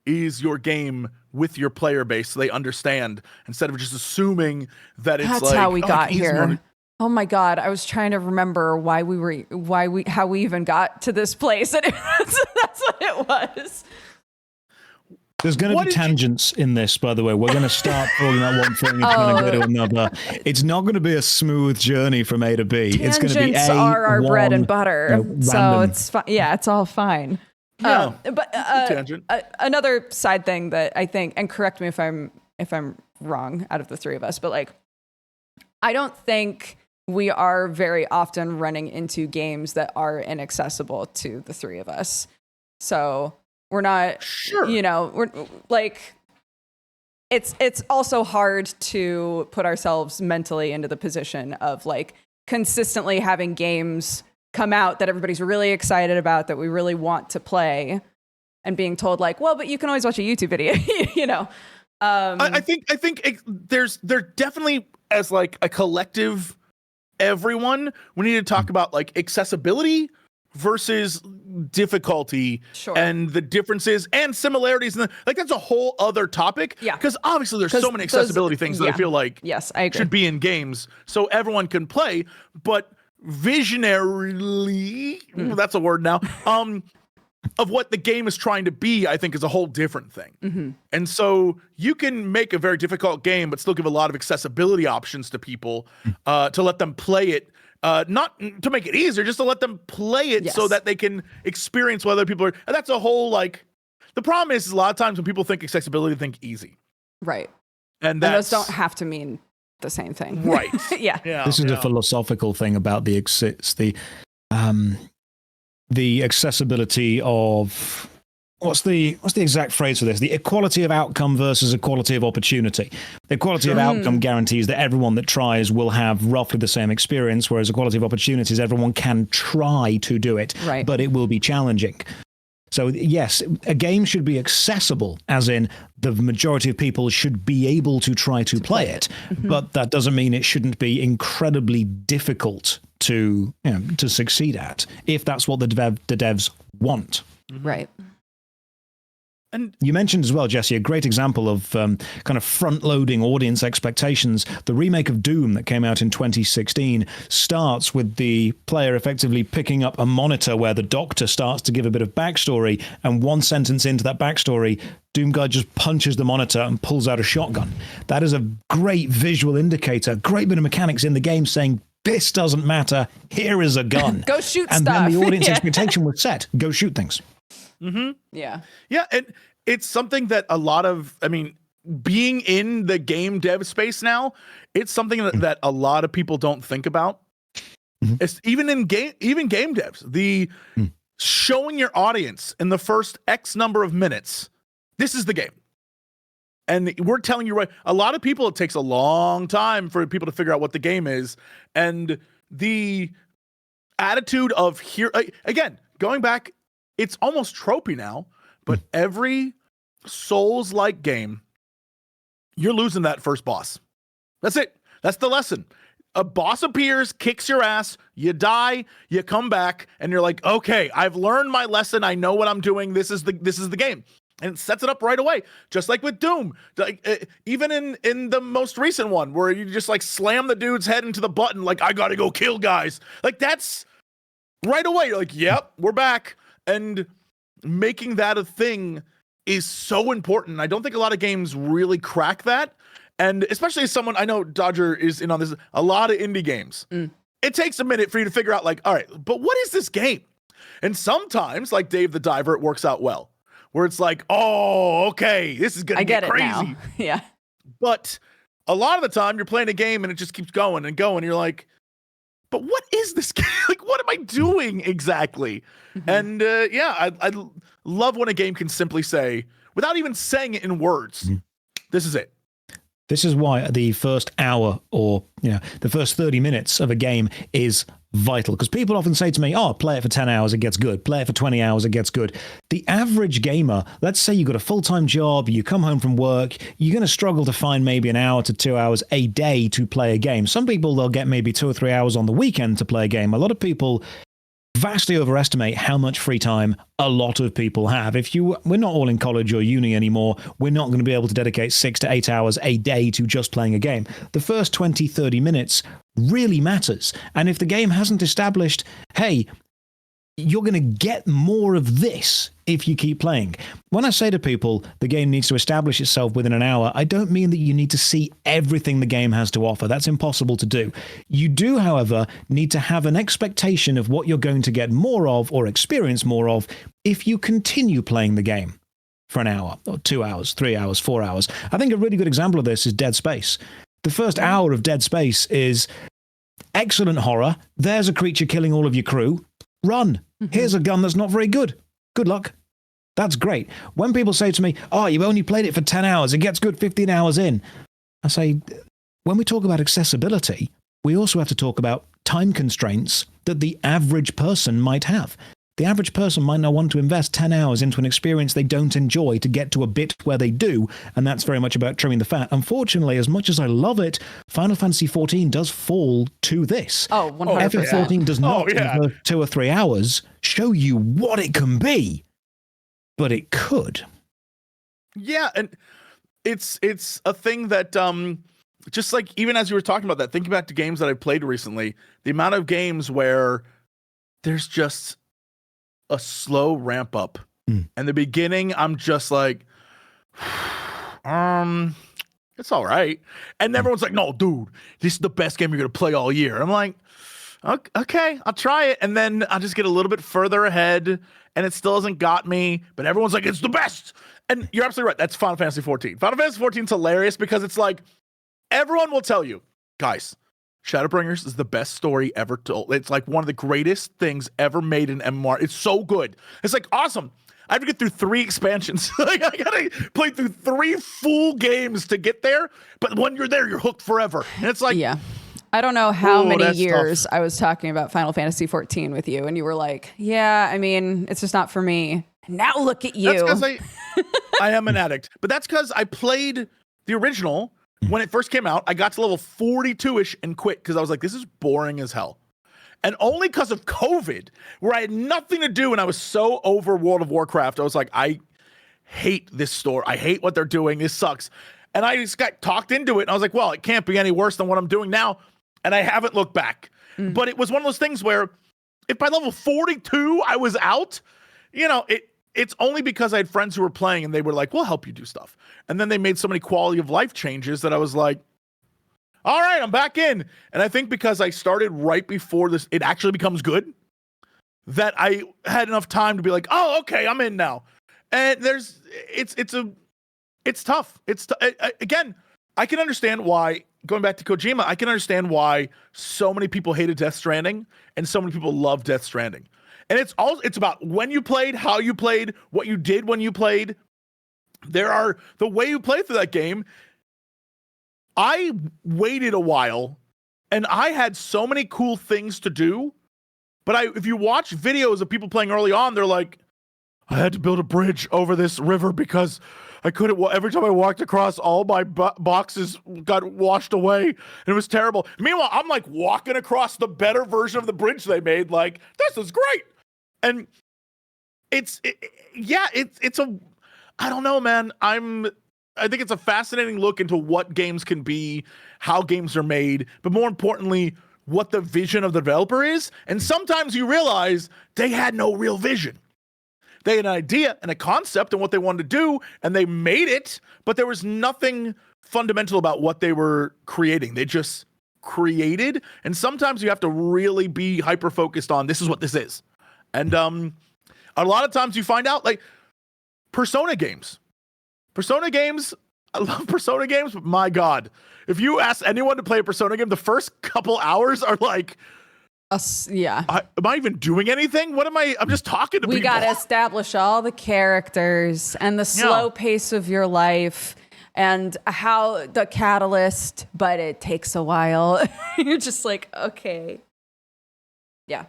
is your game with your player base so they understand, instead of just assuming that it's that's how we got here. Oh my God, I was trying to remember how we even got to this place. And that's what it was. There's going to be tangents in this, by the way. We're going to start talking about one thing and kind of go to another. It's not going to be a smooth journey from A to B. Tangents it's going to be are our bread and butter, so it's fine. Yeah, it's all fine. Yeah, but another side thing that I think, and correct me if I'm wrong out of the three of us, but like, I don't think we are very often running into games that are inaccessible to the three of us. So we're not sure, you know, we're like, it's also hard to put ourselves mentally into the position of like consistently having games come out that everybody's really excited about, that we really want to play, and being told like, well, but you can always watch a YouTube video, you know. I think there's definitely, as like a collective everyone, we need to talk about like accessibility versus difficulty and the differences and similarities. And like, that's a whole other topic. Yeah. Because obviously there's so many accessibility things that I feel like I agree. should be in games so everyone can play, but visionarily, that's a word now, of what the game is trying to be, I think is a whole different thing. And so you can make a very difficult game, but still give a lot of accessibility options to people to let them play it. Not to make it easier, just to let them play it so that they can experience what other people are. And that's a whole, like, the problem is a lot of times when people think accessibility, they think easy. Right. And those don't have to mean the same thing. Right. Yeah. This is a philosophical thing about the accessibility of what's the exact phrase for this? The equality of outcome versus equality of opportunity. The equality of outcome guarantees that everyone that tries will have roughly the same experience, whereas equality of opportunities, everyone can try to do it, but it will be challenging. So yes, a game should be accessible, as in the majority of people should be able to try to play it, but that doesn't mean it shouldn't be incredibly difficult to succeed at, if that's what the devs want. Right. And you mentioned as well, Jesse, a great example of kind of front-loading audience expectations. The remake of Doom that came out in 2016 starts with the player effectively picking up a monitor where the doctor starts to give a bit of backstory, and one sentence into that backstory, Doom guy just punches the monitor and pulls out a shotgun. That is a great visual indicator, great bit of mechanics in the game saying, this doesn't matter, here is a gun. Go shoot and stuff. And then the audience expectation was set. Go shoot things. Yeah. And it's something that a lot of, I mean, being in the game dev space now, it's something that a lot of people don't think about. It's even game devs, the showing your audience in the first X number of minutes, this is the game. And we're telling you, right, a lot of people, it takes a long time for people to figure out what the game is. And the attitude of here, again, going back, it's almost tropey now, but every Souls-like game, you're losing that first boss. That's it. That's the lesson. A boss appears, kicks your ass, you die, you come back, and you're like, okay, I've learned my lesson. I know what I'm doing. This is the game. And it sets it up right away, just like with Doom. Like, even in the most recent one, where you just like slam the dude's head into the button, like, I gotta go kill guys. Like, that's right away. You're like, yep, we're back. And making that a thing is so important. I don't think a lot of games really crack that. And especially as someone, I know Dodger is in on this, a lot of indie games. It takes a minute for you to figure out, like, all right, but what is this game? And sometimes, like Dave the Diver, it works out well. Where it's like, oh, okay, this is going to get crazy. Now. Yeah. But a lot of the time, you're playing a game and it just keeps going and going. And you're like, but what is this game? Like, what am I doing exactly? And I love when a game can simply say, without even saying it in words, this is it. This is why the first hour or the first 30 minutes of a game is vital, because people often say to me, oh, play it for 10 hours, it gets good. Play it for 20 hours, it gets good. The average gamer, let's say you've got a full-time job, you come home from work, you're going to struggle to find maybe an hour to 2 hours a day to play a game. Some people, they'll get maybe 2 or 3 hours on the weekend to play a game. A lot of people vastly overestimate how much free time a lot of people have. We're not all in college or uni anymore, we're not going to be able to dedicate 6 to 8 hours a day to just playing a game. The first 20, 30 minutes really matters. And if the game hasn't established, hey, you're going to get more of this if you keep playing. When I say to people the game needs to establish itself within an hour, I don't mean that you need to see everything the game has to offer. That's impossible to do. You do, however, need to have an expectation of what you're going to get more of or experience more of if you continue playing the game for an hour or 2 hours, 3 hours, 4 hours. I think a really good example of this is Dead Space. The first hour of Dead Space is excellent horror. There's a creature killing all of your crew. Run. Here's a gun that's not very good. Good luck. That's great. When people say to me, oh, you only played it for 10 hours, it gets good 15 hours in. I say, when we talk about accessibility, we also have to talk about time constraints that the average person might have. The average person might not want to invest 10 hours into an experience they don't enjoy to get to a bit where they do, and that's very much about trimming the fat. Unfortunately, as much as I love it, Final Fantasy XIV does fall to this. Oh, 100%. FF14 does not, in the 2 or 3 hours, show you what it can be, but it could. Yeah, and it's a thing that just like even as you were talking about that, thinking back to games that I've played recently, the amount of games where there's just a slow ramp up. And the beginning, I'm just like, it's all right. And everyone's like, no, dude, this is the best game you're going to play all year. I'm like, okay, I'll try it. And then I'll just get a little bit further ahead and it still hasn't got me, but everyone's like, it's the best. And you're absolutely right. That's Final Fantasy XIV. Final Fantasy XIV is hilarious because it's like, everyone will tell you, guys, Shadowbringers is the best story ever told. It's like one of the greatest things ever made in MMR. It's so good. It's like awesome. I have to get through 3 expansions. Like I gotta play through 3 full games to get there. But when you're there, you're hooked forever. And it's like, yeah. I don't know how many years tough. I was talking about Final Fantasy XIV with you, and you were like, yeah, I mean, it's just not for me. Now look at you. That's because I am an addict. But that's because I played the original when it first came out. I got to level 42-ish and quit because I was like, this is boring as hell. And only because of COVID, where I had nothing to do and I was so over World of Warcraft, I was like, I hate this store. I hate what they're doing. This sucks. And I just got talked into it. And I was like, well, it can't be any worse than what I'm doing now. And I haven't looked back. But it was one of those things where if by level 42 I was out, you know, it's only because I had friends who were playing and they were like, we'll help you do stuff. And then they made so many quality of life changes that I was like, all right, I'm back in. And I think because I started right before this, it actually becomes good, that I had enough time to be like, oh, okay, I'm in now. And it's tough. Again, I can understand why, going back to Kojima, I can understand why so many people hated Death Stranding and so many people love Death Stranding. And it's about when you played, how you played, what you did when you played. The way you play through that game. I waited a while and I had so many cool things to do. But if you watch videos of people playing early on, they're like, I had to build a bridge over this river because I couldn't. Every time I walked across, all my boxes got washed away. And it was terrible. Meanwhile, I'm like walking across the better version of the bridge they made. Like, this is great. And I don't know, man. I think it's a fascinating look into what games can be, how games are made, but more importantly, what the vision of the developer is. And sometimes you realize they had no real vision. They had an idea and a concept and what they wanted to do, and they made it, but there was nothing fundamental about what they were creating. They just created, and sometimes you have to really be hyper-focused on this is what this is. And a lot of times you find out, like, Persona games, I love Persona games, but my God, if you ask anyone to play a Persona game, the first couple hours are like, yeah. Am I even doing anything? What am I? I'm just talking to people. We got to establish all the characters and the slow pace of your life and how the catalyst, but it takes a while. You're just like, okay. Yeah.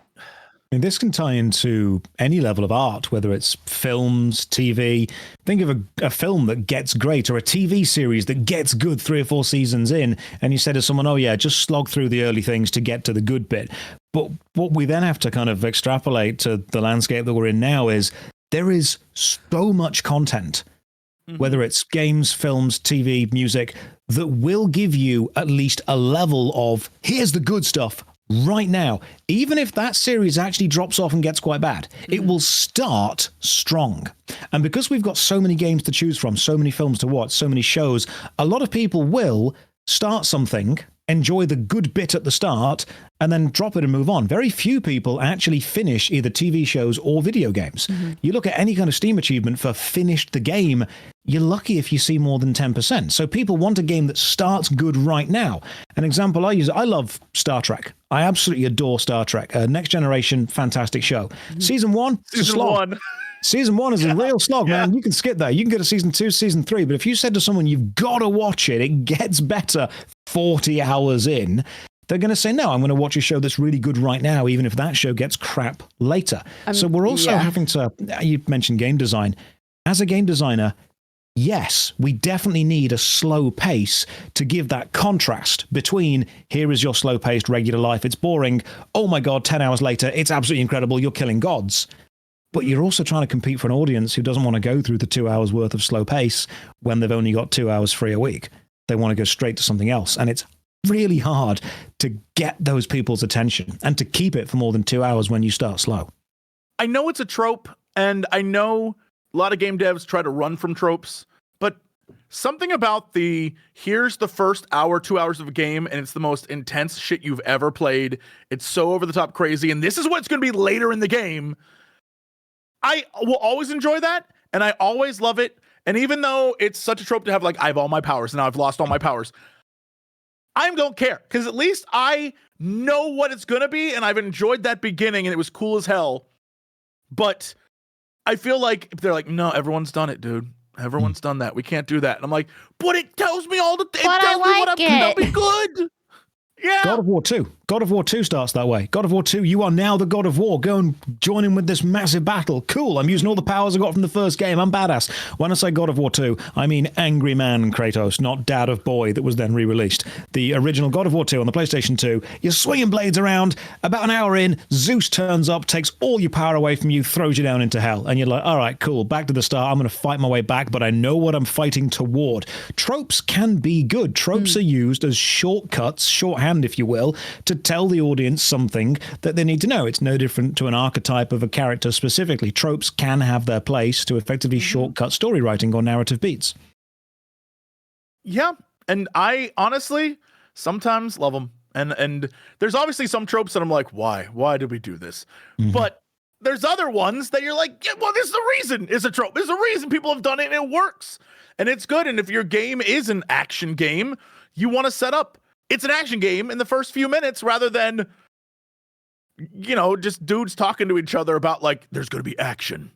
I mean, this can tie into any level of art, whether it's films, TV. Think of a film that gets great or a TV series that gets good 3 or 4 seasons in, and you say to someone, oh yeah, just slog through the early things to get to the good bit. But what we then have to kind of extrapolate to the landscape that we're in now is there is so much content, whether it's games, films, TV, music, that will give you at least a level of, here's the good stuff right now. Even if that series actually drops off and gets quite bad, it will start strong. And because we've got so many games to choose from, so many films to watch, so many shows, a lot of people will start something, enjoy the good bit at the start, and then drop it and move on. Very few people actually finish either TV shows or video games. You look at any kind of Steam achievement for finished the game, you're lucky if you see more than 10%. So people want a game that starts good right now. An example I use, I love Star Trek. I absolutely adore Star Trek. Next Generation, fantastic show. Season 1, Season 1 is a real slog, man. You can skip that. You can go to season 2, season 3. But if you said to someone, you've got to watch it, it gets better 40 hours in. They're going to say, no, I'm going to watch a show that's really good right now, even if that show gets crap later. So we're also having to, you mentioned game design. As a game designer, yes, we definitely need a slow pace to give that contrast between here is your slow-paced regular life, it's boring, oh my God, 10 hours later, it's absolutely incredible, you're killing gods. But you're also trying to compete for an audience who doesn't want to go through the 2 hours worth of slow pace when they've only got 2 hours free a week. They want to go straight to something else. And it's really hard to get those people's attention and to keep it for more than 2 hours when you start slow. I know it's a trope, and I know a lot of game devs try to run from tropes, but something about here's the first hour, 2 hours of a game, and it's the most intense shit you've ever played. It's so over the top crazy, and this is what's going to be later in the game. I will always enjoy that, and I always love it. And even though it's such a trope to have, like, I have all my powers, and now I've lost all my powers, I don't care, because at least I know what it's going to be, and I've enjoyed that beginning, and it was cool as hell. But I feel like they're like, no, everyone's done it, dude. Everyone's done that. We can't do that. And I'm like, but it tells me all the things. It tells me what I'm going to be good. Yeah. God of War 2. God of War 2 starts that way. God of War 2, you are now the God of War. Go and join in with this massive battle. Cool. I'm using all the powers I got from the first game. I'm badass. When I say God of War 2, I mean Angry Man Kratos, not Dad of Boy that was then re-released. The original God of War 2 on the PlayStation 2. You're swinging blades around. About an hour in, Zeus turns up, takes all your power away from you, throws you down into hell. And you're like, all right, cool. Back to the start. I'm going to fight my way back, but I know what I'm fighting toward. Tropes can be good. Tropes are used as shortcuts, shorthand, if you will, to tell the audience something that they need to know. It's no different to an archetype of a character specifically. Tropes can have their place to effectively shortcut story writing or narrative beats. Yeah, and I honestly sometimes love them. And there's obviously some tropes that I'm like, why? Why did we do this? But there's other ones that you're like, yeah, well, this is the reason it's a trope. There's a reason people have done it and it works. And it's good. And if your game is an action game, you want to set up it's an action game in the first few minutes rather than, you know, just dudes talking to each other about, like, there's going to be action.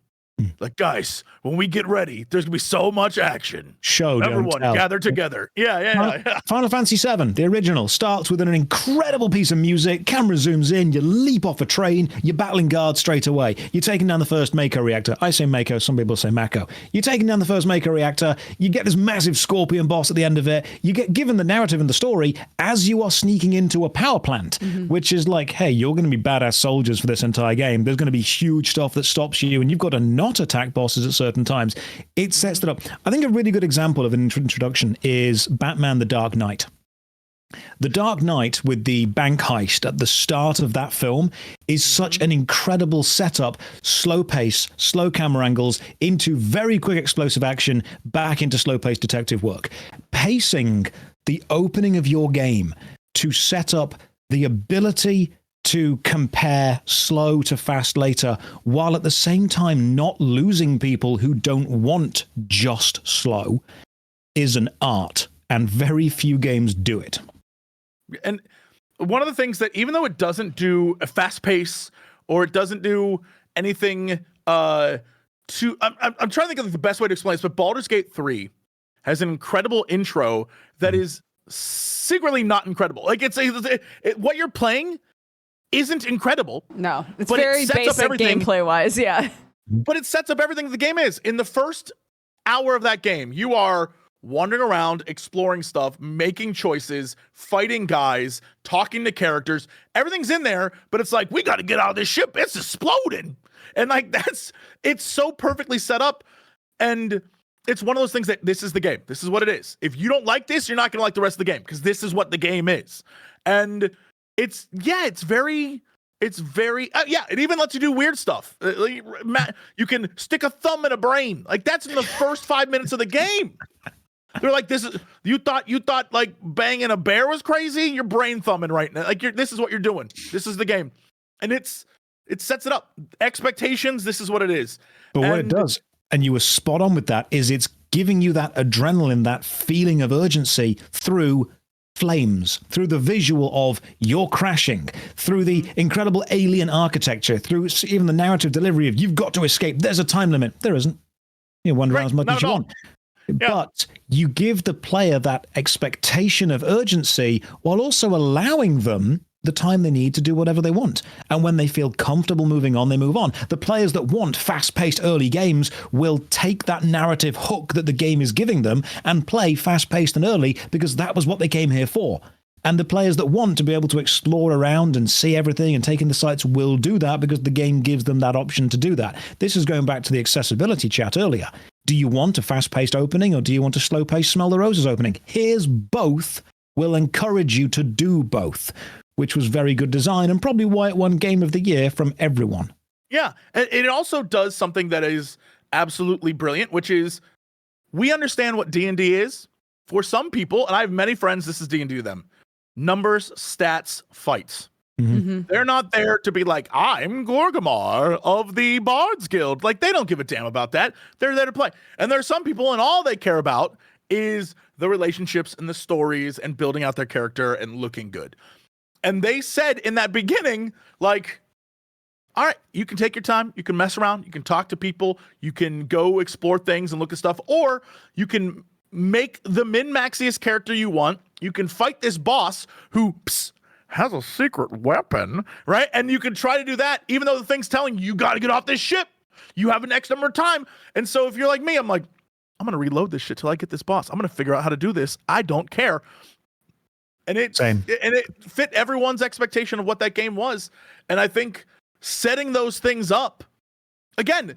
Like, guys, when we get ready, there's going to be so much action. Everyone gather together. Yeah. Final Fantasy VII, the original, starts with an incredible piece of music. Camera zooms in. You leap off a train. You're battling guards straight away. You're taking down the first Mako reactor. I say Mako. Some people say Mako. You're taking down the first Mako reactor. You get this massive scorpion boss at the end of it. You get given the narrative and the story as you are sneaking into a power plant, which is like, hey, you're going to be badass soldiers for this entire game. There's going to be huge stuff that stops you, and you've got to not attack bosses at certain times. It sets that up. I think a really good example of an introduction is Batman The Dark Knight. The Dark Knight with the bank heist at the start of that film is such an incredible setup, slow pace, slow camera angles into very quick explosive action, back into slow paced detective work. Pacing the opening of your game to set up the ability to compare slow to fast later, while at the same time not losing people who don't want just slow, is an art, and very few games do it. And one of the things that, even though it doesn't do a fast pace or it doesn't do anything I'm trying to think of the best way to explain this, but Baldur's Gate 3 has an incredible intro that is secretly not incredible. Like, what you're playing isn't incredible. No, it's very basic gameplay wise. Yeah. But it sets up everything the game is. In the first hour of that game, you are wandering around, exploring stuff, making choices, fighting guys, talking to characters. Everything's in there, but it's like, we got to get out of this ship. It's exploding. And like, it's so perfectly set up. And it's one of those things that this is the game. This is what it is. If you don't like this, you're not going to like the rest of the game, because this is what the game is. And it even lets you do weird stuff. You can stick a thumb in a brain. Like, that's in the first 5 minutes of the game. They're like, you thought like banging a bear was crazy? You're brain thumbing right now. Like, this is what you're doing. This is the game. And it sets it up. Expectations, this is what it is. But what it does, and you were spot on with that, is it's giving you that adrenaline, that feeling of urgency through flames, through the visual of you're crashing, through the incredible alien architecture, through even the narrative delivery of you've got to escape. There's a time limit. There isn't. You wander around as much as you want. But you give the player that expectation of urgency while also allowing them the time they need to do whatever they want. And when they feel comfortable moving on, they move on. The players that want fast-paced early games will take that narrative hook that the game is giving them and play fast-paced and early because that was what they came here for. And the players that want to be able to explore around and see everything and take in the sights will do that because the game gives them that option to do that. This is going back to the accessibility chat earlier. Do you want a fast-paced opening or do you want a slow-paced smell the roses opening? Here's both. Will encourage you to do both, which was very good design and probably why it won Game of the Year from everyone. Yeah, and it also does something that is absolutely brilliant, which is we understand what D&D is. For some people, and I have many friends, this is D&D to them. Numbers, stats, fights. They're not there to be like, I'm Gorgamar of the Bards Guild. Like, they don't give a damn about that. They're there to play. And there are some people, and all they care about is the relationships and the stories and building out their character and looking good. And they said in that beginning, like, all right, you can take your time, you can mess around, you can talk to people, you can go explore things and look at stuff, or you can make the min-maxiest character you want. You can fight this boss who has a secret weapon, right? And you can try to do that, even though the thing's telling you got to get off this ship. You have an X number of time. And so if you're like me, I'm like, I'm going to reload this shit till I get this boss. I'm going to figure out how to do this. I don't care. And it fit everyone's expectation of what that game was. And I think setting those things up, again,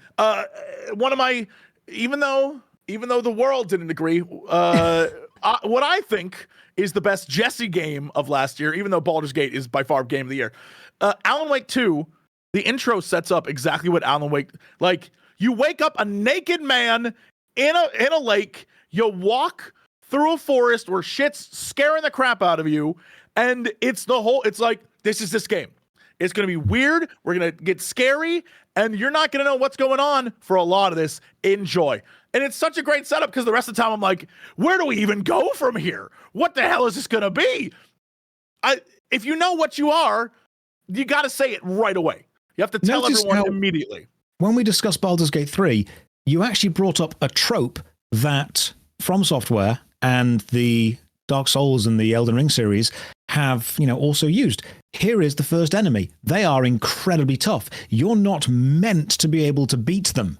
one of my, even though the world didn't agree, what I think is the best Jesse game of last year, even though Baldur's Gate is by far Game of the Year. Alan Wake 2, the intro sets up exactly what Alan Wake, like, you wake up a naked man in a lake, you walk through a forest where shit's scaring the crap out of you, and it's like, this is this game. It's going to be weird, we're going to get scary, and you're not going to know what's going on for a lot of this. Enjoy. And it's such a great setup because the rest of the time I'm like, where do we even go from here? What the hell is this going to be? If you know what you are, you got to say it right away. You have to tell everyone immediately. When we discussed Baldur's Gate 3, you actually brought up a trope that From Software and the Dark Souls and the Elden Ring series have, also used. Here is the first enemy. They are incredibly tough. You're not meant to be able to beat them,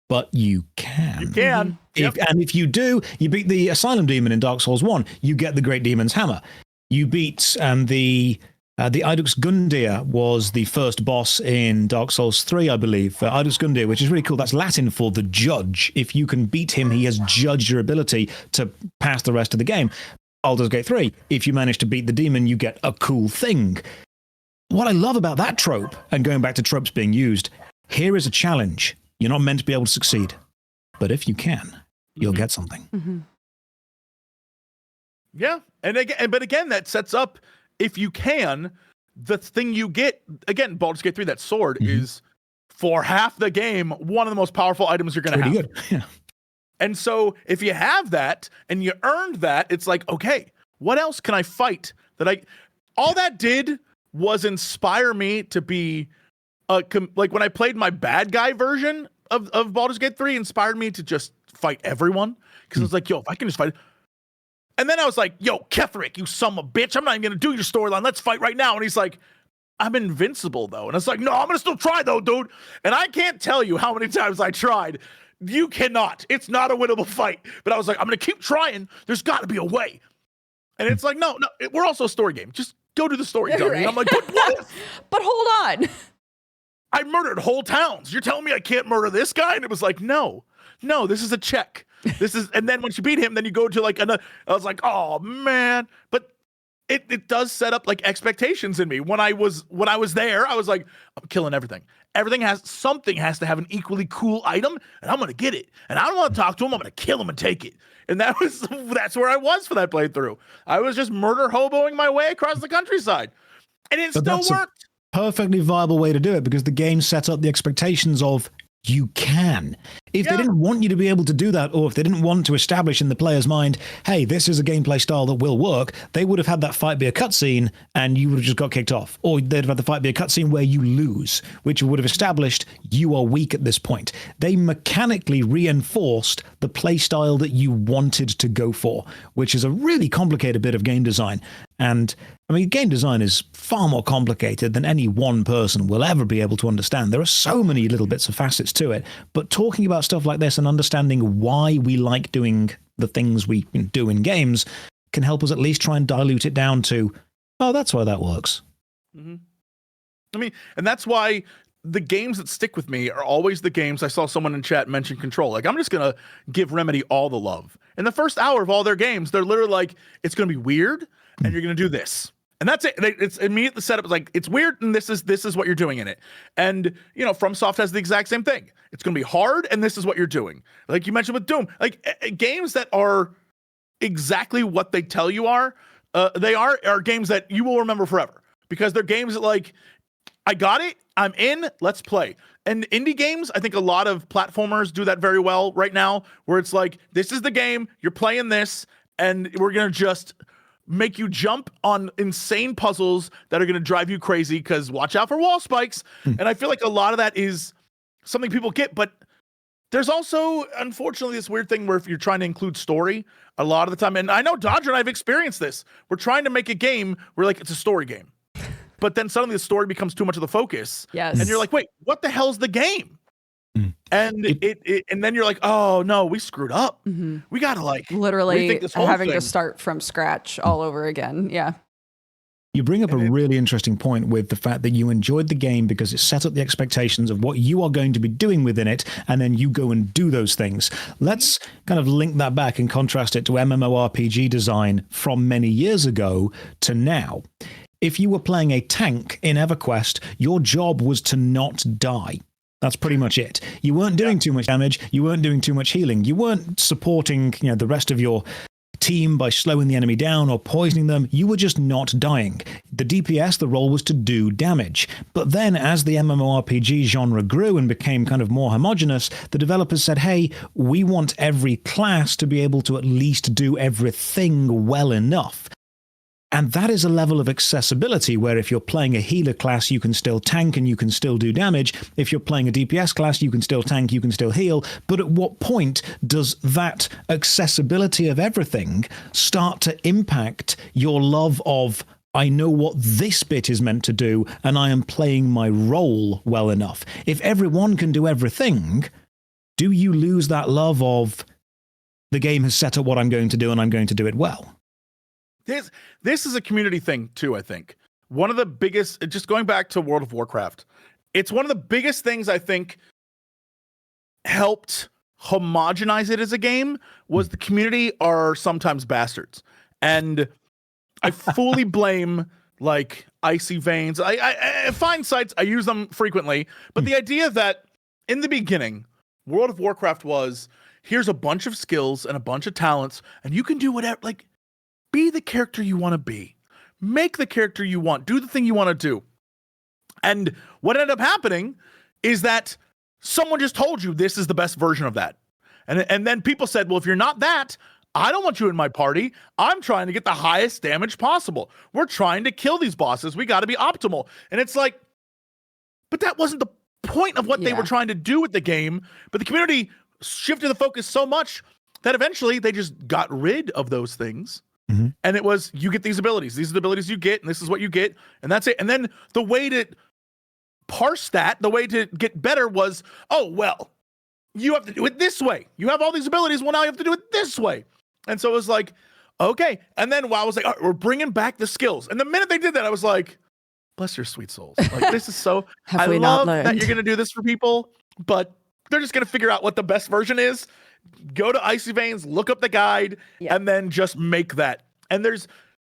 but you can. You can. And if you do, you beat the Asylum Demon in Dark Souls 1, you get the Great Demon's Hammer. You beat the Idux Gundir was the first boss in Dark Souls 3, I believe. Idux Gundir, which is really cool. That's Latin for the judge. If you can beat him, he has judged your ability to pass the rest of the game. Baldur's Gate 3, if you manage to beat the demon, you get a cool thing. What I love about that trope, and going back to tropes being used, here is a challenge. You're not meant to be able to succeed. But if you can, you'll get something. Yeah. But again, that sets up, if you can, the thing you get, again, Baldur's Gate 3, that sword is, for half the game, one of the most powerful items you're going to have. Pretty good. Yeah. And so if you have that and you earned that, it's like, okay, what else can I fight all that did was inspire me to be like when I played my bad guy version of Baldur's Gate 3, inspired me to just fight everyone. Cause I was like, yo, if I can just fight. And then I was like, yo, Ketherick, you son of a bitch. I'm not even going to do your storyline. Let's fight right now. And he's like, I'm invincible though. And it's like, no, I'm going to still try though, dude. And I can't tell you how many times I tried. You cannot. It's not a winnable fight. But I was like, I'm going to keep trying. There's got to be a way. And it's like, no, we're also a story game. Just go to the story, dummy. Right. And I'm like, but what? But hold on. I murdered whole towns. You're telling me I can't murder this guy? And it was like, no, this is a check. And then once you beat him, then you go to like another. I was like, oh man. But it does set up like expectations in me. When I was there, I was like, I'm killing everything. Something has to have an equally cool item, and I'm gonna get it. And I don't want to talk to him. I'm gonna kill him and take it. And that's where I was for that playthrough. I was just murder hoboing my way across the countryside, and it still worked. Perfectly viable way to do it because the game set up the expectations of you can. If they didn't want you to be able to do that, or if they didn't want to establish in the player's mind, hey, this is a gameplay style that will work, they would have had that fight be a cutscene and you would have just got kicked off. Or they'd have had the fight be a cutscene where you lose, which would have established you are weak at this point. They mechanically reinforced the play style that you wanted to go for, which is a really complicated bit of game design. And I mean, game design is far more complicated than any one person will ever be able to understand. There are so many little bits of facets to it, but talking about stuff like this and understanding why we like doing the things we do in games can help us at least try and dilute it down to, oh, that's why that works. Mm-hmm. I mean, and that's why the games that stick with me are always the games. I saw someone in chat mention Control. Like, I'm just going to give Remedy all the love. In the first hour of all their games, they're literally like, it's going to be weird, and you're going to do this. And that's it. It's immediate. The setup is like, it's weird, and this is what you're doing in it. And, you know, FromSoft has the exact same thing. It's going to be hard, and this is what you're doing. Like you mentioned with Doom. Like, games that are exactly what they tell you are games that you will remember forever. Because they're games that, like, I got it, I'm in, let's play. And indie games, I think a lot of platformers do that very well right now, where it's like, this is the game, you're playing this, and we're going to just make you jump on insane puzzles that are going to drive you crazy because watch out for wall spikes. And I feel like a lot of that is something people get, but there's also, unfortunately, this weird thing where if you're trying to include story a lot of the time, and I know Dodger and I have experienced this, we're trying to make a game where, like, it's a story game. But then suddenly the story becomes too much of the focus. Yes. And you're like, wait, what the hell's the game? And and then you're like, oh no, we screwed up. Mm-hmm. We gotta, like, literally this whole having thing. to start from scratch all over again. Yeah. You bring up a really interesting point with the fact that you enjoyed the game because it set up the expectations of what you are going to be doing within it, and then you go and do those things. Let's kind of link that back and contrast it to MMORPG design from many years ago to now. If you were playing a tank in EverQuest, your job was to not die. That's pretty much it. You weren't doing too much damage. You weren't doing too much healing. You weren't supporting, the rest of your team by slowing the enemy down or poisoning them. You were just not dying. The DPS, the role was to do damage. But then as the MMORPG genre grew and became kind of more homogenous, the developers said, hey, we want every class to be able to at least do everything well enough. And that is a level of accessibility where if you're playing a healer class, you can still tank and you can still do damage. If you're playing a DPS class, you can still tank, you can still heal. But at what point does that accessibility of everything start to impact your love of, I know what this bit is meant to do, and I am playing my role well enough? If everyone can do everything, do you lose that love of, the game has set up what I'm going to do and I'm going to do it well? This is a community thing too, I think. One of the biggest, just going back to World of Warcraft, it's one of the biggest things I think helped homogenize it as a game was the community are sometimes bastards. And I fully blame, like, Icy Veins. I find sites, I use them frequently, but the idea that in the beginning, World of Warcraft was, here's a bunch of skills and a bunch of talents, and you can do whatever, like, be the character you want to be. Make the character you want. Do the thing you want to do. And what ended up happening is that someone just told you this is the best version of that. And then people said, well, if you're not that, I don't want you in my party. I'm trying to get the highest damage possible. We're trying to kill these bosses. We got to be optimal. And it's like, but that wasn't the point of what they were trying to do with the game. But the community shifted the focus so much that eventually they just got rid of those things. Mm-hmm. And it was, you get these abilities. These are the abilities you get, and this is what you get, and that's it. And then the way to parse that, the way to get better was, oh, well, you have to do it this way. You have all these abilities, well, now you have to do it this way. And so it was like, okay. And then WoW was like, all right, we're bringing back the skills. And the minute they did that, I was like, bless your sweet souls. Like, this is so, I love that you're going to do this for people, but they're just going to figure out what the best version is. Go to Icy Veins, look up the guide, and then just make that. And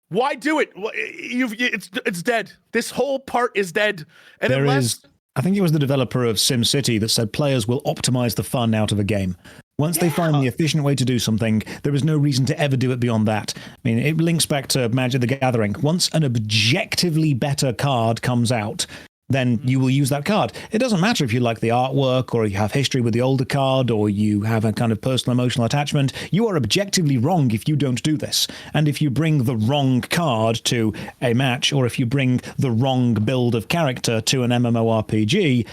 why do it? It's dead. This whole part is dead. And I think it was the developer of SimCity that said players will optimize the fun out of a game. Once they find the efficient way to do something, there is no reason to ever do it beyond that. I mean, it links back to Magic the Gathering. Once an objectively better card comes out, then you will use that card. It doesn't matter if you like the artwork or you have history with the older card or you have a kind of personal emotional attachment. You are objectively wrong if you don't do this. And if you bring the wrong card to a match, or if you bring the wrong build of character to an MMORPG,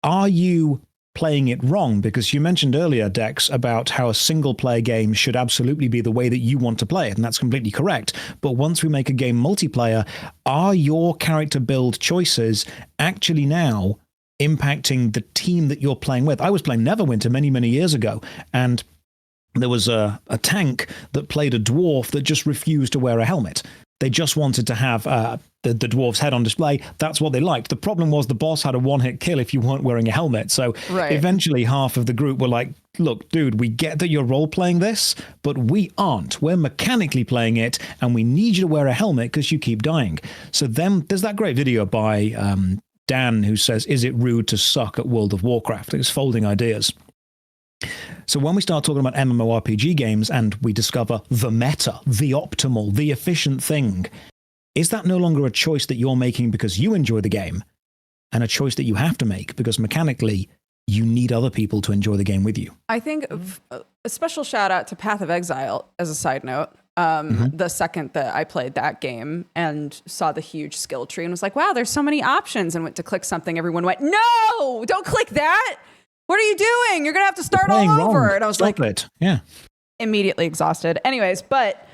are you playing it wrong? Because you mentioned earlier, Dex, about how a single-player game should absolutely be the way that you want to play it, and that's completely correct. But once we make a game multiplayer, are your character build choices actually now impacting the team that you're playing with? I was playing Neverwinter many, many years ago, and there was a tank that played a dwarf that just refused to wear a helmet. They just wanted to have the dwarf's head on display. That's what they liked. The problem was the boss had a one-hit kill if you weren't wearing a helmet. So eventually half of the group were like, look, dude, we get that you're role-playing this, but we aren't. We're mechanically playing it, and we need you to wear a helmet because you keep dying. So then there's that great video by Dan who says, is it rude to suck at World of Warcraft? It's Folding Ideas. So when we start talking about MMORPG games and we discover the meta, the optimal, the efficient thing, is that no longer a choice that you're making because you enjoy the game, and a choice that you have to make because mechanically you need other people to enjoy the game with you? I think a special shout out to Path of Exile as a side note. The second that I played that game and saw the huge skill tree and was like, wow, there's so many options, and went to click something, everyone went, no, don't click that. What are you doing? You're going to have to start all over. Wrong. And I was Stop it. Yeah. Immediately exhausted. Anyways, but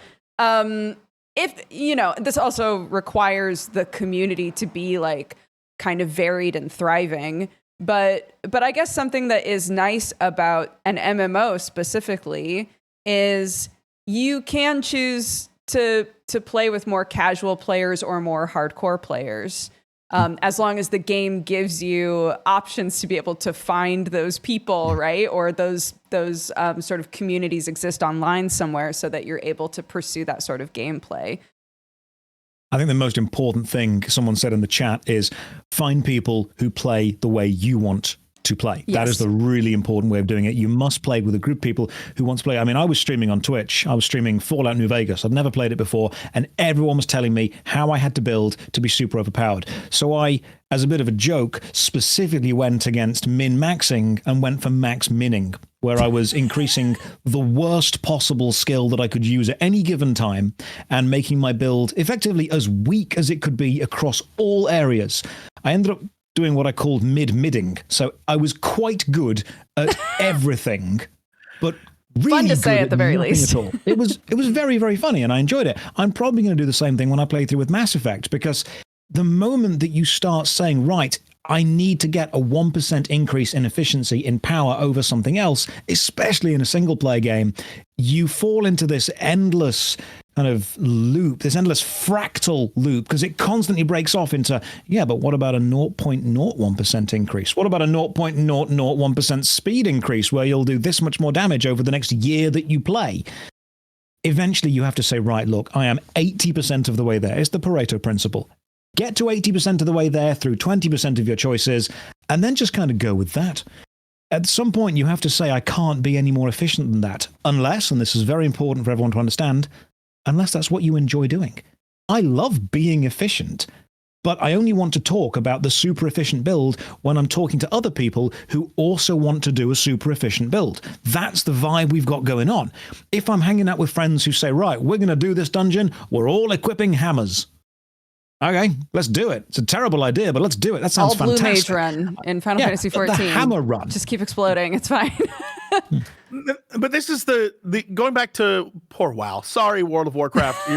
if, you know, this also requires the community to be like kind of varied and thriving. But I guess something that is nice about an MMO specifically is you can choose to play with more casual players or more hardcore players. As long as the game gives you options to be able to find those people, right? Or those sort of communities exist online somewhere so that you're able to pursue that sort of gameplay. I think the most important thing someone said in the chat is find people who play the way you want to play. Yes. That is the really important way of doing it. You must play with a group of people who want to play. I mean, I was streaming on Twitch. I was streaming Fallout New Vegas. I'd never played it before, and everyone was telling me how I had to build to be super overpowered. So I, as a bit of a joke, specifically went against min-maxing and went for max minning, where I was increasing the worst possible skill that I could use at any given time and making my build effectively as weak as it could be across all areas. I ended up doing what I called mid-midding. So I was quite good at everything, but really fun to say good at the very least. At all. It was very, very funny, and I enjoyed it. I'm probably going to do the same thing when I play through with Mass Effect, because the moment that you start saying, right, I need to get a 1% increase in efficiency in power over something else, especially in a single-player game, you fall into this endless kind of loop, this endless fractal loop, because it constantly breaks off into, yeah, but what about a 0.01% increase? What about a 0.001% speed increase where you'll do this much more damage over the next year that you play? Eventually, you have to say, right, look, I am 80% of the way there. It's the Pareto principle. Get to 80% of the way there through 20% of your choices, and then just kind of go with that. At some point, you have to say, I can't be any more efficient than that, unless, and this is very important for everyone to understand, unless that's what you enjoy doing. I love being efficient, but I only want to talk about the super efficient build when I'm talking to other people who also want to do a super efficient build. That's the vibe we've got going on. If I'm hanging out with friends who say, right, we're going to do this dungeon, we're all equipping hammers. Okay, let's do it. It's a terrible idea, but let's do it. That sounds fantastic. All blue mage run in Final Fantasy XIV. The hammer run. Just keep exploding. It's fine. But this is the going back to poor WoW. Sorry, World of Warcraft.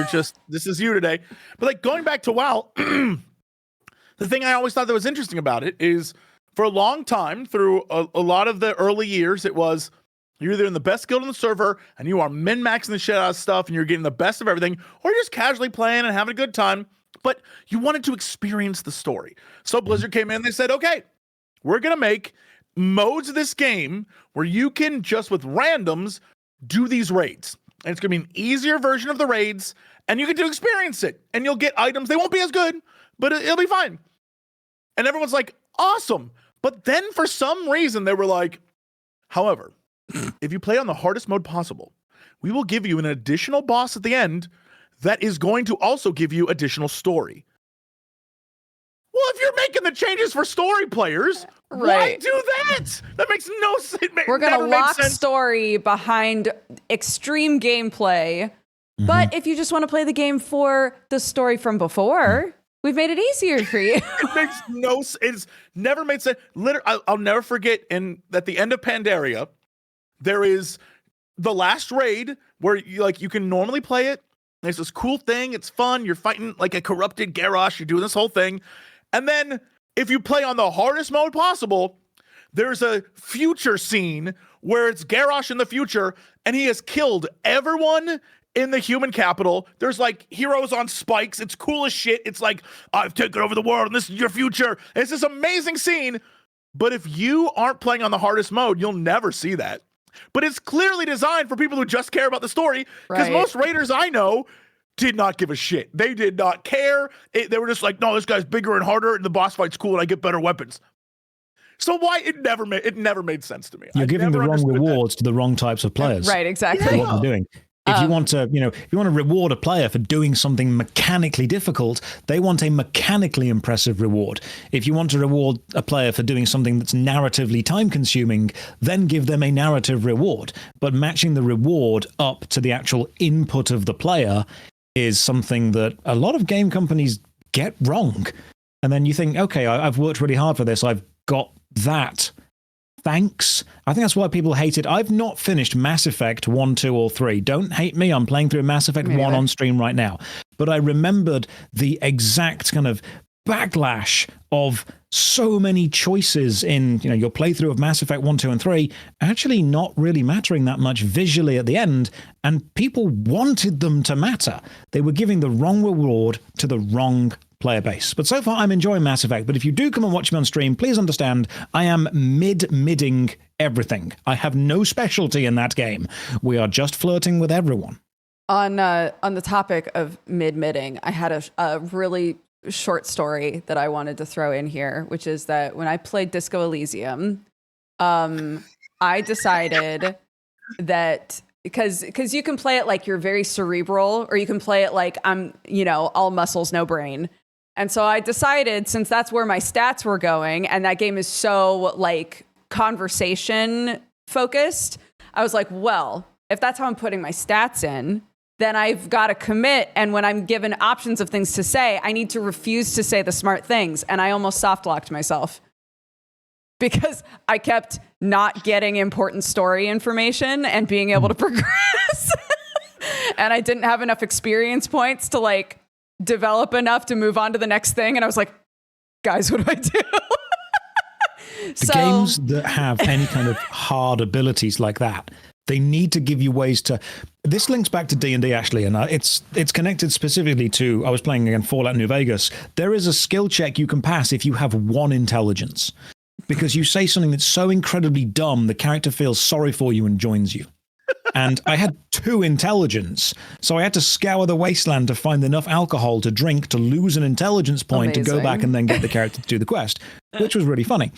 This is you today. But like going back to WoW, the thing I always thought that was interesting about it is for a long time, through a lot of the early years, it was you're either in the best guild on the server and you are min-maxing the shit out of stuff and you're getting the best of everything, or you're just casually playing and having a good time, but you wanted to experience the story. So Blizzard came in and they said, okay, we're going to make modes of this game where you can just with randoms do these raids. And it's going to be an easier version of the raids and you get to experience it and you'll get items. They won't be as good, but it'll be fine. And everyone's like, awesome. But then for some reason they were like, however, if you play on the hardest mode possible, we will give you an additional boss at the end that is going to also give you additional story. Well, if you're making the changes for story players, why Right. do that? That makes no sense. We're going to lock story behind extreme gameplay. But if you just want to play the game for the story from before, we've made it easier for you. It makes no sense. It's never made sense. Literally, I'll never forget at the end of Pandaria, there is the last raid where you can normally play it. There's this cool thing. It's fun. You're fighting like a corrupted Garrosh. You're doing this whole thing. And then if you play on the hardest mode possible, there's a future scene where it's Garrosh in the future and he has killed everyone in the human capital. There's like heroes on spikes. It's cool as shit. It's like, I've taken over the world and this is your future. And it's this amazing scene. But if you aren't playing on the hardest mode, you'll never see that. But it's clearly designed for people who just care about the story, because most raiders I know did not give a shit. They did not care. They were just like, no, this guy's bigger and harder and the boss fight's cool and I get better weapons. So why it never made sense to me. You're giving the wrong rewards to the wrong types of players. Right, exactly. For what they're doing. If you want to, if you want to reward a player for doing something mechanically difficult, they want a mechanically impressive reward. If you want to reward a player for doing something that's narratively time-consuming, then give them a narrative reward. But matching the reward up to the actual input of the player is something that a lot of game companies get wrong. And then you think, okay, I've worked really hard for this. I've got that. Thanks. I think that's why people hate it. I've not finished Mass Effect 1, 2, or 3. Don't hate me. I'm playing through Mass Effect 1 on stream right now. But I remembered the exact kind of backlash of so many choices in your playthrough of Mass Effect 1, 2, and 3 actually not really mattering that much visually at the end, and people wanted them to matter. They were giving the wrong reward to the wrong player base. But so far, I'm enjoying Mass Effect. But if you do come and watch me on stream, please understand I am midding everything. I have no specialty in that game. We are just flirting with everyone. On the topic of midding, I had a really short story that I wanted to throw in here, which is that when I played Disco Elysium, I decided that because you can play it like you're very cerebral, or you can play it like I'm, all muscles, no brain. And so I decided, since that's where my stats were going, and that game is so like conversation focused, I was like, well, if that's how I'm putting my stats in, then I've got to commit. And when I'm given options of things to say, I need to refuse to say the smart things. And I almost soft locked myself because I kept not getting important story information and being able to progress. And I didn't have enough experience points to like develop enough to move on to the next thing. And I was like, guys, what do I do? The games that have any kind of hard abilities like that, they need to give you ways to. This links back to D&D, actually, and it's connected specifically to. I was playing again Fallout New Vegas. There is a skill check you can pass if you have 1 intelligence, because you say something that's so incredibly dumb, the character feels sorry for you and joins you. And I had 2 intelligence, so I had to scour the wasteland to find enough alcohol to drink to lose an intelligence point to go back and then get the character to do the quest, which was really funny.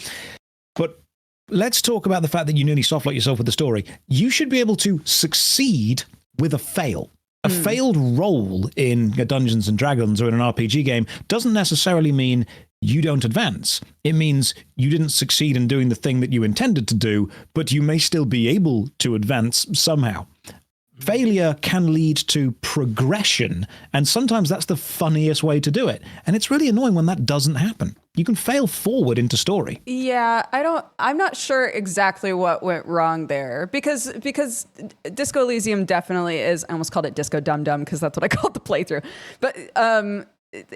But let's talk about the fact that you nearly softlock yourself with the story. You should be able to succeed with a fail. A failed roll in Dungeons and Dragons or in an RPG game doesn't necessarily mean you don't advance. It means you didn't succeed in doing the thing that you intended to do, but you may still be able to advance somehow. Failure can lead to progression, and sometimes that's the funniest way to do it. And it's really annoying when that doesn't happen. You can fail forward into story. Yeah, I'm not sure exactly what went wrong there, because Disco Elysium definitely is. I almost called it Disco Dum Dum because that's what I called the playthrough. But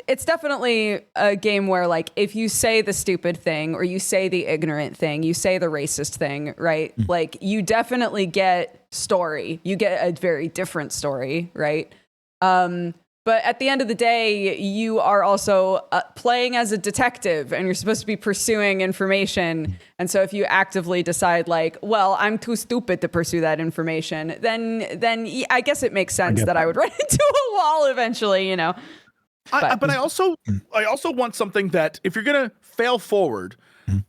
it's definitely a game where, like, if you say the stupid thing or you say the ignorant thing, you say the racist thing, right? Like, you definitely get story. You get a very different story, right? But at the end of the day, you are also playing as a detective, and you're supposed to be pursuing information. And so if you actively decide, like, well, I'm too stupid to pursue that information, then I guess it makes sense that I would run into a wall eventually, But I also want something that, if you're gonna fail forward,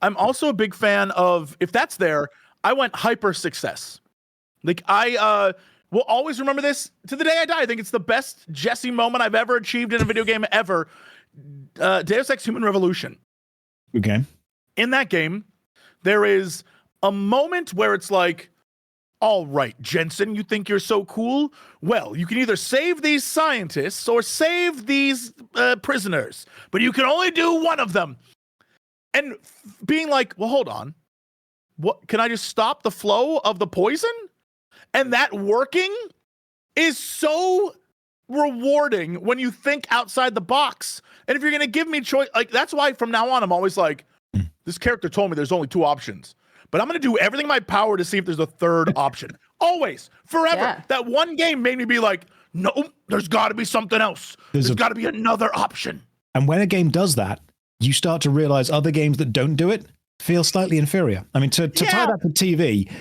I'm also a big fan of, if that's there, I want hyper success. Like, I will always remember this to the day I die. I think it's the best Jesse moment I've ever achieved in a video game ever. Deus Ex Human Revolution. Okay. In that game, there is a moment where it's like, all right, Jensen, you think you're so cool? Well, you can either save these scientists or save these prisoners, but you can only do one of them. And being like, well, hold on. What, can I just stop the flow of the poison? And that working is so rewarding when you think outside the box. And if you're going to give me choice, like, that's why from now on, I'm always like, this character told me there's only 2 options, but I'm going to do everything in my power to see if there's a third option. Always, forever. Yeah. That one game made me be like, no, there's got to be something else. There's got to be another option. And when a game does that, you start to realize other games that don't do it feel slightly inferior. I mean, to tie that to TV,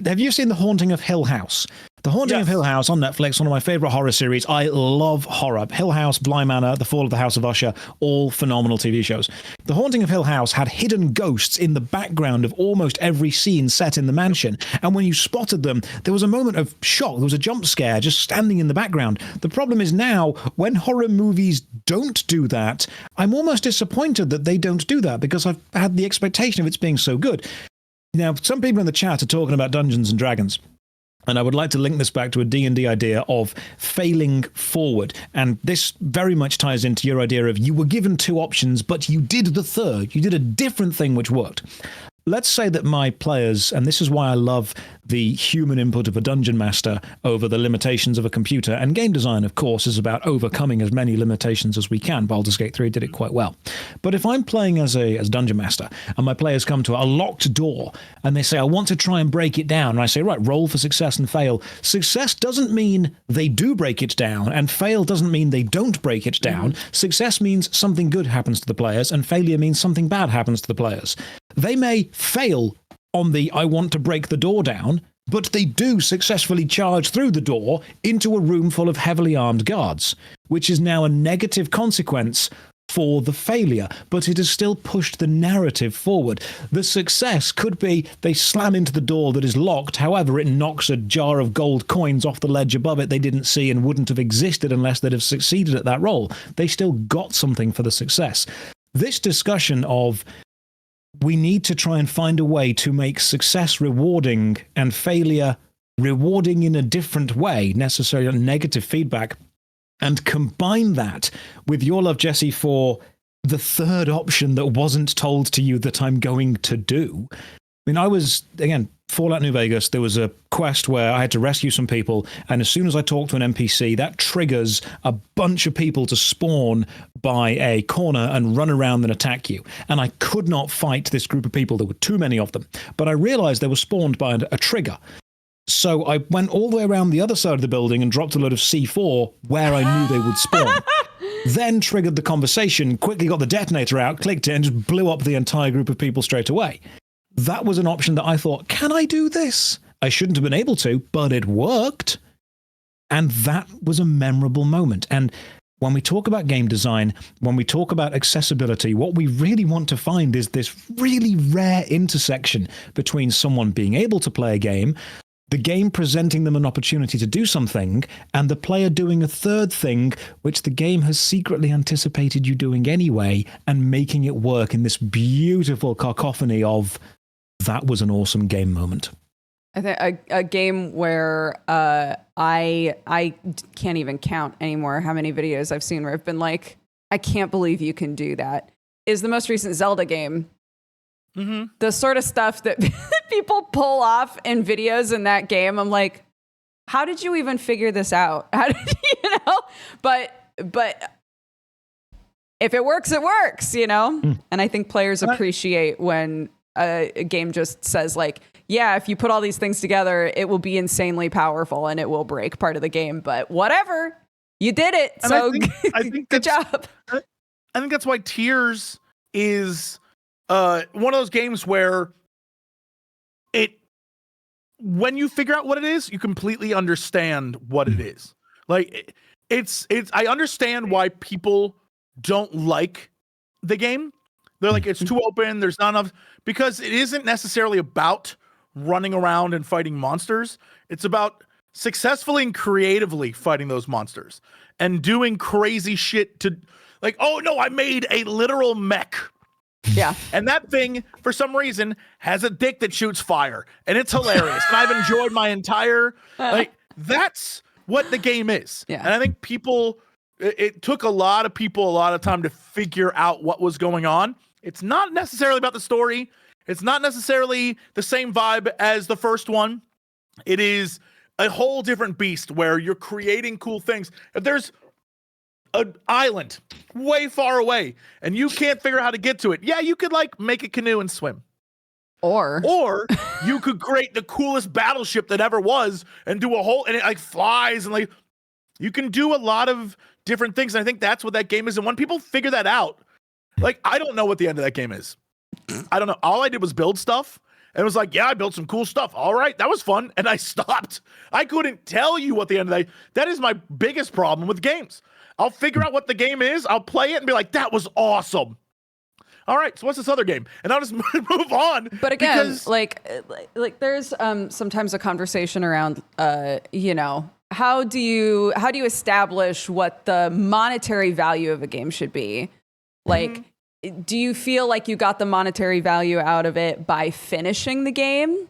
have you seen The Haunting of Hill House? The Haunting of Hill House on Netflix, one of my favorite horror series. I love horror. Hill House, Bly Manor, The Fall of the House of Usher, all phenomenal TV shows. The Haunting of Hill House had hidden ghosts in the background of almost every scene set in the mansion. And when you spotted them, there was a moment of shock. There was a jump scare just standing in the background. The problem is now, when horror movies don't do that, I'm almost disappointed that they don't do that because I've had the expectation of it being so good. Now, some people in the chat are talking about Dungeons and Dragons. And I would like to link this back to a D&D idea of failing forward. And this very much ties into your idea of you were given 2 options, but you did the third. You did a different thing which worked. Let's say that my players, and this is why I love the human input of a dungeon master over the limitations of a computer, and game design, of course, is about overcoming as many limitations as we can. Baldur's Gate 3 did it quite well. But if I'm playing as dungeon master, and my players come to a locked door, and they say, I want to try and break it down, and I say, right, roll for success and fail. Success doesn't mean they do break it down, and fail doesn't mean they don't break it down. Success means something good happens to the players, and failure means something bad happens to the players. They may fail on the I want to break the door down, but they do successfully charge through the door into a room full of heavily armed guards, which is now a negative consequence for the failure, but it has still pushed the narrative forward. The success could be they slam into the door that is locked, however, it knocks a jar of gold coins off the ledge above it they didn't see and wouldn't have existed unless they'd have succeeded at that roll. They still got something for the success. This discussion of we need to try and find a way to make success rewarding and failure rewarding in a different way, necessarily negative feedback, and combine that with your love, Jesse, for the third option that wasn't told to you that I'm going to do. I mean, I was, again, Fallout New Vegas, there was a quest where I had to rescue some people, and as soon as I talked to an NPC, that triggers a bunch of people to spawn by a corner and run around and attack you. And I could not fight this group of people. There were too many of them. But I realized they were spawned by a trigger. So I went all the way around the other side of the building and dropped a load of C4 where I knew they would spawn. Then triggered the conversation, quickly got the detonator out, clicked it, and just blew up the entire group of people straight away. That was an option that I thought, can I do this? I shouldn't have been able to, but it worked. And that was a memorable moment. And when we talk about game design, when we talk about accessibility, what we really want to find is this really rare intersection between someone being able to play a game, the game presenting them an opportunity to do something, and the player doing a third thing, which the game has secretly anticipated you doing anyway, and making it work in this beautiful cacophony of that was an awesome game moment. I think a game where I can't even count anymore how many videos I've seen where I've been like, I can't believe you can do that, is the most recent Zelda game. Mm-hmm. The sort of stuff that people pull off in videos in that game, I'm like, how did you even figure this out? How did you know? But if it works, it works, you know? And I think players appreciate when a game just says like, yeah, if you put all these things together, it will be insanely powerful and it will break part of the game, but whatever, you did it. And so I think good job. I think that's why Tears is one of those games where when you figure out what it is, you completely understand what it is. Like it's I understand why people don't like the game. They're like, it's too open, there's not enough, because it isn't necessarily about running around and fighting monsters. It's about successfully and creatively fighting those monsters and doing crazy shit to, Like, oh no, I made a literal mech. Yeah. And that thing, for some reason, has a dick that shoots fire. And it's hilarious. And I've enjoyed my entire, like, that's what the game is. Yeah. And I think it took a lot of people a lot of time to figure out what was going on. It's not necessarily about the story. It's not necessarily the same vibe as the first one. It is a whole different beast where you're creating cool things. If there's an island way far away and you can't figure out how to get to it, yeah, you could like make a canoe and swim. Or you could create the coolest battleship that ever was and do a whole, and it like flies and like, you can do a lot of different things. And I think that's what that game is. And when people figure that out, like, I don't know what the end of that game is. I don't know. All I did was build stuff. And it was like, yeah, I built some cool stuff. All right, that was fun. And I stopped. I couldn't tell you what the end of that is my biggest problem with games. I'll figure out what the game is. I'll play it and be like, that was awesome. All right, so what's this other game? And I'll just move on. But again, like there's sometimes a conversation around, how do you establish what the monetary value of a game should be? Like, do you feel like you got the monetary value out of it by finishing the game?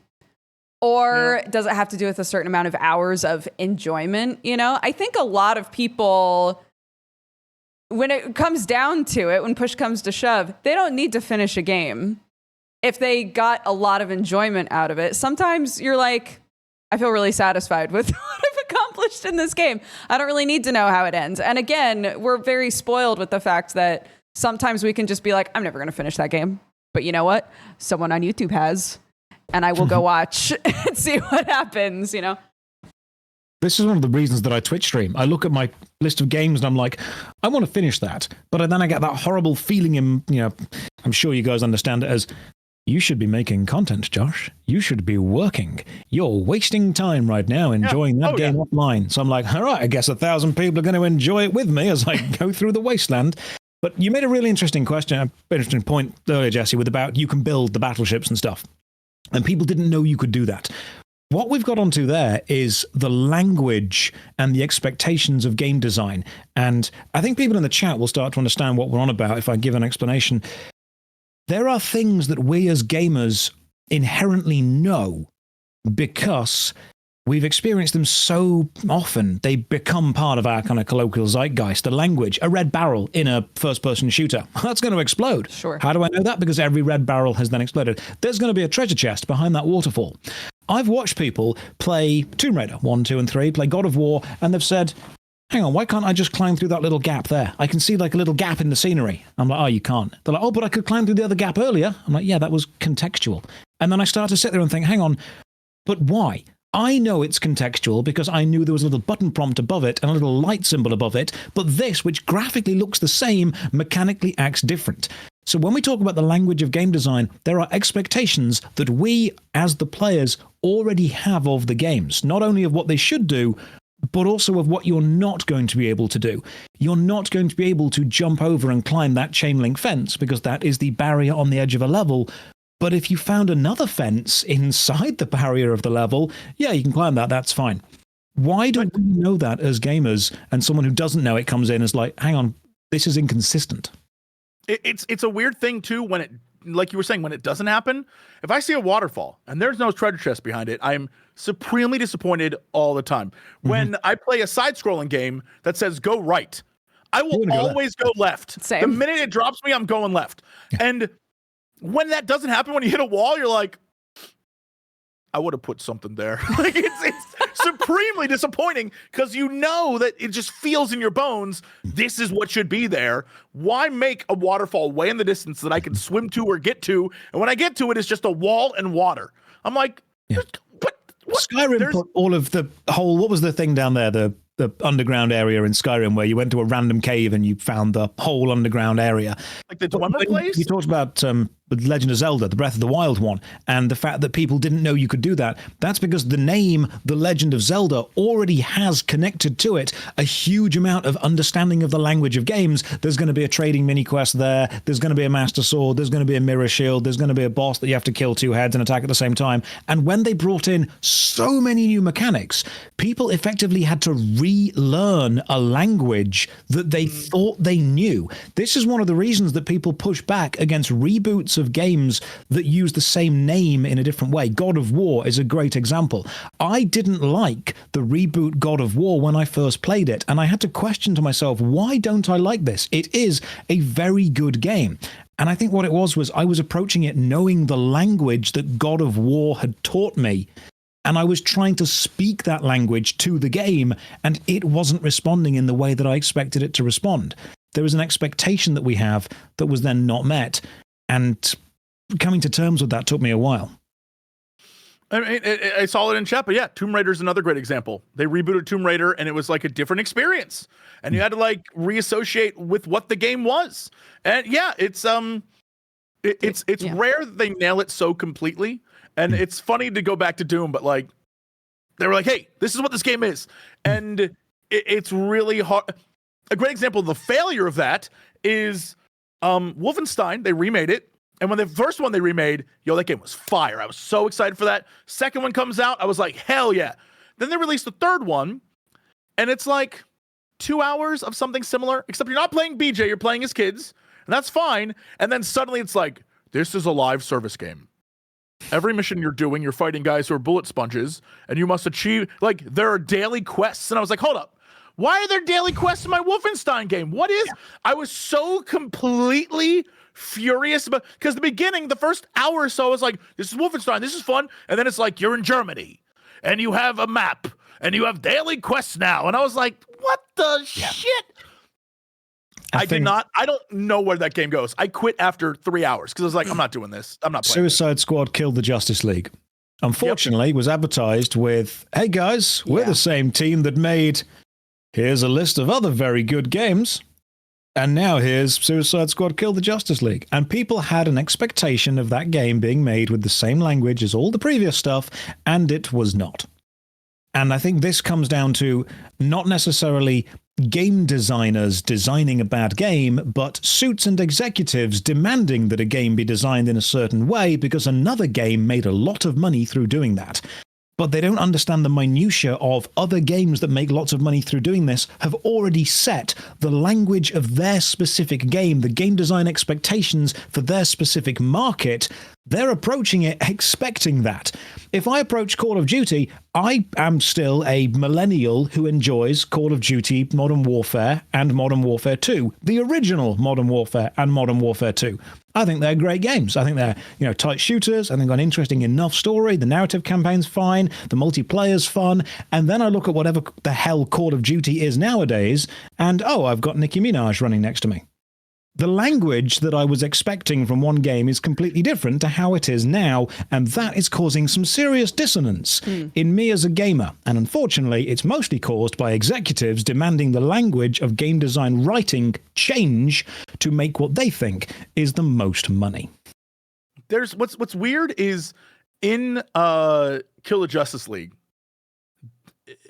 Or does it have to do with a certain amount of hours of enjoyment? I think a lot of people, when it comes down to it, when push comes to shove, they don't need to finish a game. If they got a lot of enjoyment out of it, sometimes you're like, I feel really satisfied with what I've accomplished in this game. I don't really need to know how it ends. And again, we're very spoiled with the fact that sometimes we can just be like, I'm never going to finish that game. But you know what? Someone on YouTube has, and I will go watch and see what happens, This is one of the reasons that I Twitch stream. I look at my list of games and I'm like, I want to finish that. But then I get that horrible feeling I'm sure you guys understand it as, you should be making content, Josh. You should be working. You're wasting time right now enjoying that game offline. So I'm like, all right, I guess 1,000 people are going to enjoy it with me as I go through the wasteland. But you made a really interesting point earlier, Jesse, with about you can build the battleships and stuff. And people didn't know you could do that. What we've got onto there is the language and the expectations of game design. And I think people in the chat will start to understand what we're on about if I give an explanation. There are things that we as gamers inherently know because we've experienced them so often. They become part of our kind of colloquial zeitgeist. The language, a red barrel in a first-person shooter, that's going to explode. Sure. How do I know that? Because every red barrel has then exploded. There's going to be a treasure chest behind that waterfall. I've watched people play Tomb Raider 1, 2, and 3, play God of War, and they've said, hang on, why can't I just climb through that little gap there? I can see like a little gap in the scenery. I'm like, oh, you can't. They're like, oh, but I could climb through the other gap earlier. I'm like, yeah, that was contextual. And then I start to sit there and think, hang on, but why? I know it's contextual because I knew there was a little button prompt above it and a little light symbol above it, but this, which graphically looks the same, mechanically acts different. So when we talk about the language of game design, there are expectations that we, as the players, already have of the games, not only of what they should do, but also of what you're not going to be able to do. You're not going to be able to jump over and climb that chain link fence because that is the barrier on the edge of a level. But if you found another fence inside the barrier of the level, yeah, you can climb that. That's fine. Why don't we know that as gamers? And someone who doesn't know it comes in as like, hang on, this is inconsistent. It's a weird thing too when it, like you were saying, when it doesn't happen. If I see a waterfall and there's no treasure chest behind it, I'm supremely disappointed all the time. When I play a side-scrolling game that says go right, I will always go left. Same. The minute it drops me, I'm going left. And when that doesn't happen, when you hit a wall, you're like, I would have put something there. Like it's supremely disappointing because you know that it just feels in your bones. This is what should be there. Why make a waterfall way in the distance that I can swim to or get to? And when I get to it, it's just a wall and water. I'm like, what? Skyrim put all of the whole, what was the thing down there? The underground area in Skyrim where you went to a random cave and you found the whole underground area. Like the Dwemer place? You talked about Legend of Zelda, the Breath of the Wild one, and the fact that people didn't know you could do that, that's because the name, The Legend of Zelda, already has connected to it a huge amount of understanding of the language of games. There's going to be a trading mini quest there. There's going to be a Master Sword. There's going to be a Mirror Shield. There's going to be a boss that you have to kill two heads and attack at the same time. And when they brought in so many new mechanics, people effectively had to relearn a language that they thought they knew. This is one of the reasons that people push back against reboots of games that use the same name in a different way. God of War is a great example. I didn't like the reboot God of War when I first played it, and I had to question to myself, why don't I like this? It is a very good game. And I think what it was I was approaching it knowing the language that God of War had taught me. And I was trying to speak that language to the game, and it wasn't responding in the way that I expected it to respond. There was an expectation that we have that was then not met. And coming to terms with that took me a while. I mean, I saw it in chat, but yeah, Tomb Raider is another great example. They rebooted Tomb Raider, and it was like a different experience, and you had to like reassociate with what the game was. And yeah, it's rare that they nail it so completely. And it's funny to go back to Doom, but like they were like, "Hey, this is what this game is," and it's really hard. A great example of the failure of that is Wolfenstein. They remade it. And when the first one they remade, that game was fire. I was so excited for that. Second one comes out, I was like, hell yeah. Then they released the third one, and it's like 2 hours of something similar, except you're not playing BJ, you're playing as kids, and that's fine. And then suddenly it's like, this is a live service game. Every mission you're doing, you're fighting guys who are bullet sponges, and you must achieve, like, there are daily quests. And I was like, hold up. Why are there daily quests in my Wolfenstein game? What is? Yeah. I was so completely furious about, because the beginning, the first hour or so, I was like, this is Wolfenstein, this is fun. And then it's like, you're in Germany, and you have a map, and you have daily quests now. And I was like, what the shit? I don't know where that game goes. I quit after 3 hours because I was like, I'm not doing this. I'm not playing Suicide Squad killed the Justice League. Unfortunately, it was advertised with, hey guys, we're the same team that made, here's a list of other very good games. And now here's Suicide Squad Kill the Justice League. And people had an expectation of that game being made with the same language as all the previous stuff, and it was not. And I think this comes down to not necessarily game designers designing a bad game, but suits and executives demanding that a game be designed in a certain way because another game made a lot of money through doing that. But they don't understand the minutiae of other games that make lots of money through doing this have already set the language of their specific game, the game design expectations for their specific market. They're approaching it expecting that. If I approach Call of Duty, I am still a millennial who enjoys Call of Duty Modern Warfare and Modern Warfare 2, the original Modern Warfare and Modern Warfare 2. I think they're great games. I think they're, tight shooters. I think got an interesting enough story. The narrative campaign's fine. The multiplayer's fun. And then I look at whatever the hell Call of Duty is nowadays, and I've got Nicki Minaj running next to me. The language that I was expecting from one game is completely different to how it is now, and that is causing some serious dissonance in me as a gamer. And unfortunately, it's mostly caused by executives demanding the language of game design writing change to make what they think is the most money. There's what's weird is in Kill the Justice League,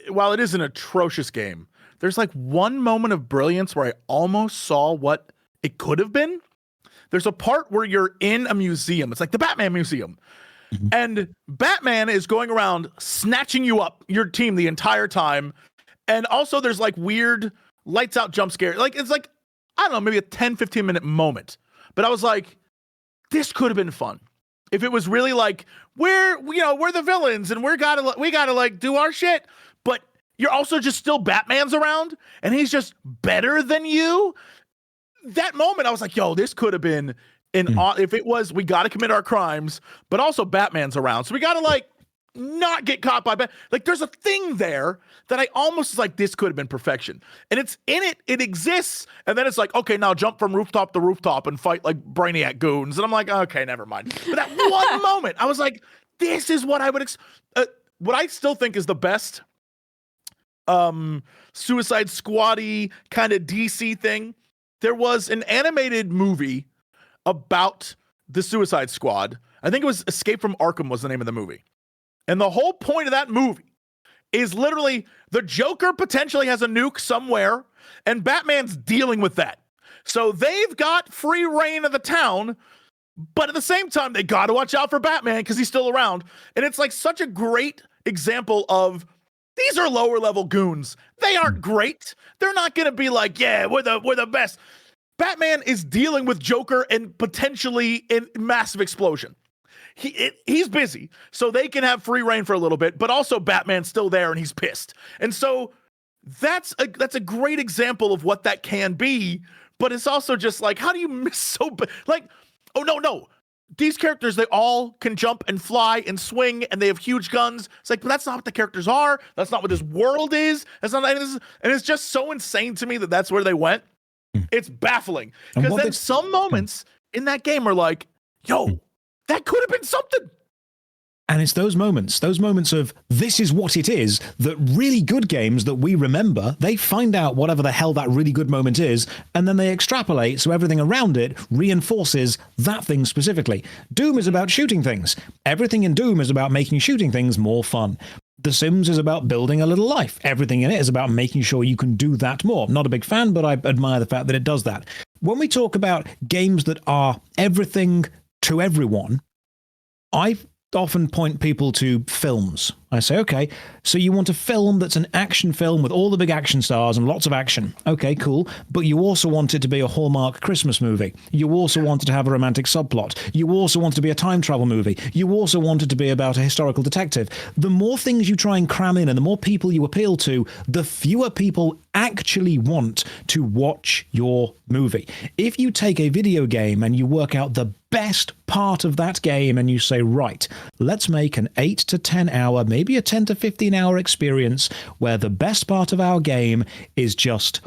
while it is an atrocious game, there's like one moment of brilliance where I almost saw what it could have been. There's a part where you're in a museum. It's like the Batman Museum. Mm-hmm. And Batman is going around snatching you up, your team, the entire time. And also there's like weird lights out jump scare. Like, it's like, I don't know, maybe a 10, 15 minute moment. But I was like, this could have been fun. If it was really like, we're the villains and we gotta like do our shit. But you're also just still Batman's around and he's just better than you. That moment, I was like, yo, this could have been if it was, we got to commit our crimes, but also Batman's around. So we got to like not get caught by Batman. Like there's a thing there that I almost was like, this could have been perfection. And it's in it. It exists. And then it's like, okay, now jump from rooftop to rooftop and fight like Brainiac goons. And I'm like, okay, never mind. But that one moment, I was like, this is what I would, what I still think is the best Suicide Squad-y kind of DC thing. There was an animated movie about the Suicide Squad. I think it was Escape from Arkham was the name of the movie. And the whole point of that movie is literally the Joker potentially has a nuke somewhere, and Batman's dealing with that. So they've got free reign of the town, but at the same time, they got to watch out for Batman because he's still around. And it's like such a great example of these are lower level goons. They aren't great. They're not going to be like, yeah, we're the best. Batman is dealing with Joker and potentially a massive explosion. He's busy, so they can have free reign for a little bit, but also Batman's still there and he's pissed. And so that's a great example of what that can be, but it's also just like, how do you miss like, oh, no. These characters, they all can jump and fly and swing, and they have huge guns. It's like, but that's not what the characters are. That's not what this world is. That's not, and it's just so insane to me that that's where they went. It's baffling. Because then some moments in that game are like, yo, that could have been something. And it's those moments of this is what it is, that really good games that we remember, they find out whatever the hell that really good moment is, and then they extrapolate so everything around it reinforces that thing specifically. Doom is about shooting things. Everything in Doom is about making shooting things more fun. The Sims is about building a little life. Everything in it is about making sure you can do that more. Not a big fan, but I admire the fact that it does that. When we talk about games that are everything to everyone, I often point people to films. I say, okay, so you want a film that's an action film with all the big action stars and lots of action. Okay, cool. But you also want it to be a Hallmark Christmas movie. You also want it to have a romantic subplot. You also want it to be a time travel movie. You also want it to be about a historical detective. The more things you try and cram in and the more people you appeal to, the fewer people actually want to watch your movie. If you take a video game and you work out the best part of that game and you say, right, let's make an 8 to 10 hour, maybe a 10 to 15 hour experience where the best part of our game is just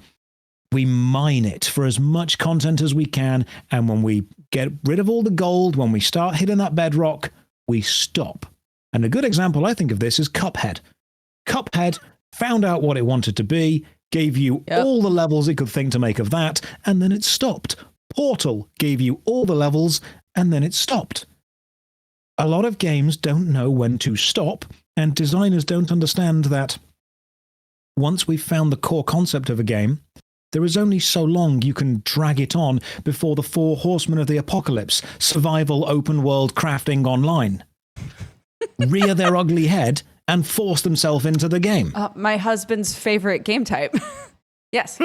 we mine it for as much content as we can, and when we get rid of all the gold, when we start hitting that bedrock, we stop. And a good example I think of this is Cuphead. Cuphead found out what it wanted to be, gave you all the levels it could think to make of that, and then it stopped. Portal gave you all the levels, and then it stopped. A lot of games don't know when to stop, and designers don't understand that once we've found the core concept of a game, there is only so long you can drag it on before the 4 horsemen of the apocalypse, survival, open world, crafting online, rear their ugly head and force themselves into the game. My husband's favorite game type. Yes.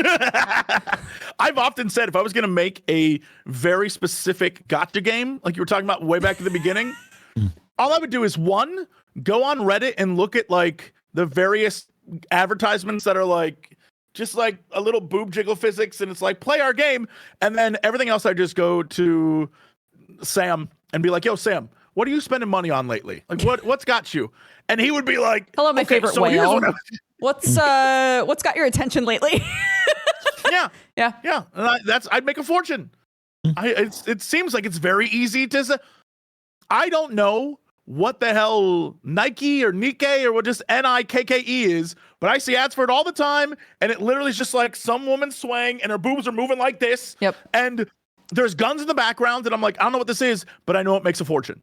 I've often said if I was going to make a very specific gotcha game, like you were talking about way back at the beginning, all I would do is one, go on Reddit and look at like the various advertisements that are like just like a little boob jiggle physics, and it's like play our game, and then everything else I just go to Sam and be like, yo, Sam, what are you spending money on lately? Like what's got you? And he would be like, hello, my favorite whale. What's got your attention lately? Yeah. And I'd make a fortune. Mm. It seems like it's very easy to say. I don't know what the hell Nike or Nikkei or what just Nikke is, but I see ads for it all the time, and it literally is just like some woman swaying and her boobs are moving like this. Yep. And there's guns in the background, and I'm like, I don't know what this is, but I know it makes a fortune.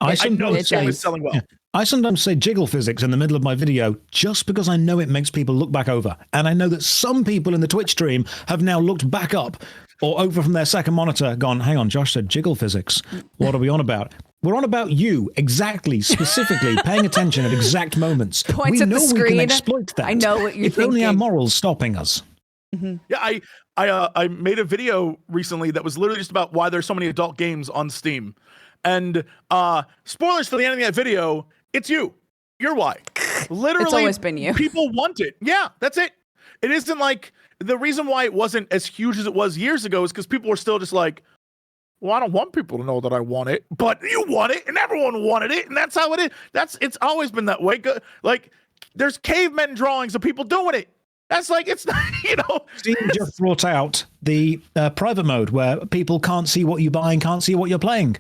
I know this game is selling well. Yeah. I sometimes say jiggle physics in the middle of my video just because I know it makes people look back over. And I know that some people in the Twitch stream have now looked back up or over from their second monitor, gone, hang on, Josh said jiggle physics. What are we on about? We're on about you, exactly, specifically, paying attention at exact moments. Points at the screen. We can exploit that. I know what you're thinking. If only our morals stopping us. Mm-hmm. Yeah, I made a video recently that was literally just about why there's so many adult games on Steam. And spoilers for the end of that video, it's you. You're why. Literally, it's always been you. People want it. Yeah, that's it. It isn't like the reason why it wasn't as huge as it was years ago is because people were still just like, well, I don't want people to know that I want it, but you want it, and everyone wanted it, and that's how it is. It's always been that way. Like, there's cavemen drawings of people doing it. That's like, it's not, Steam just brought out the private mode where people can't see what you buy and can't see what you're playing.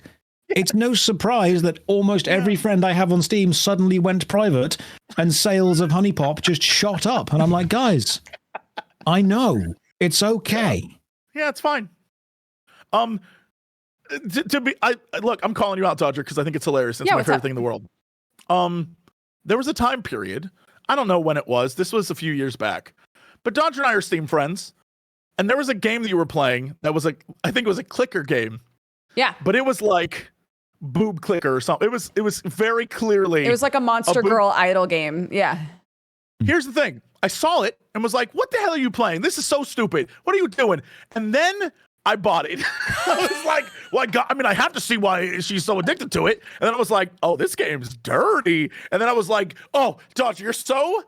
It's no surprise that almost every friend I have on Steam suddenly went private and sales of Honey Pop just shot up. And I'm like, guys, I know. It's okay. Yeah, it's fine. look, I'm calling you out, Dodger, because I think it's hilarious. It's my favorite thing in the world. There was a time period, I don't know when it was. This was a few years back, but Dodger and I are Steam friends, and there was a game that you were playing that was I think it was a clicker game. Yeah, but it was like boob clicker or something. It was very clearly. It was like a Monster Girl idol game. Yeah. Here's the thing. I saw it and was like, what the hell are you playing? This is so stupid. What are you doing? And then I bought it. I was like, well, I have to see why she's so addicted to it. And then I was like, oh, this game's dirty. And then I was like, oh, Dodger, you're so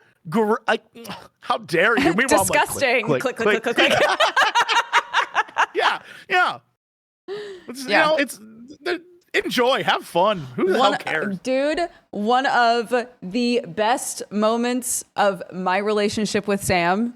how dare you? Meanwhile, disgusting. Like, click. Yeah. It's enjoy, have fun. Who the hell cares? Dude, one of the best moments of my relationship with Sam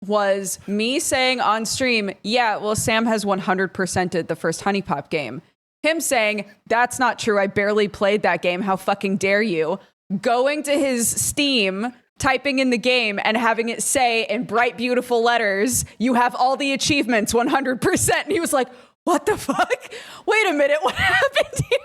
was me saying on stream, yeah, well, Sam has 100%ed the first Honey Pop game. Him saying, that's not true. I barely played that game. How fucking dare you? Going to his Steam, typing in the game and having it say in bright, beautiful letters, you have all the achievements 100%. And he was like, what the fuck? Wait a minute, what happened here?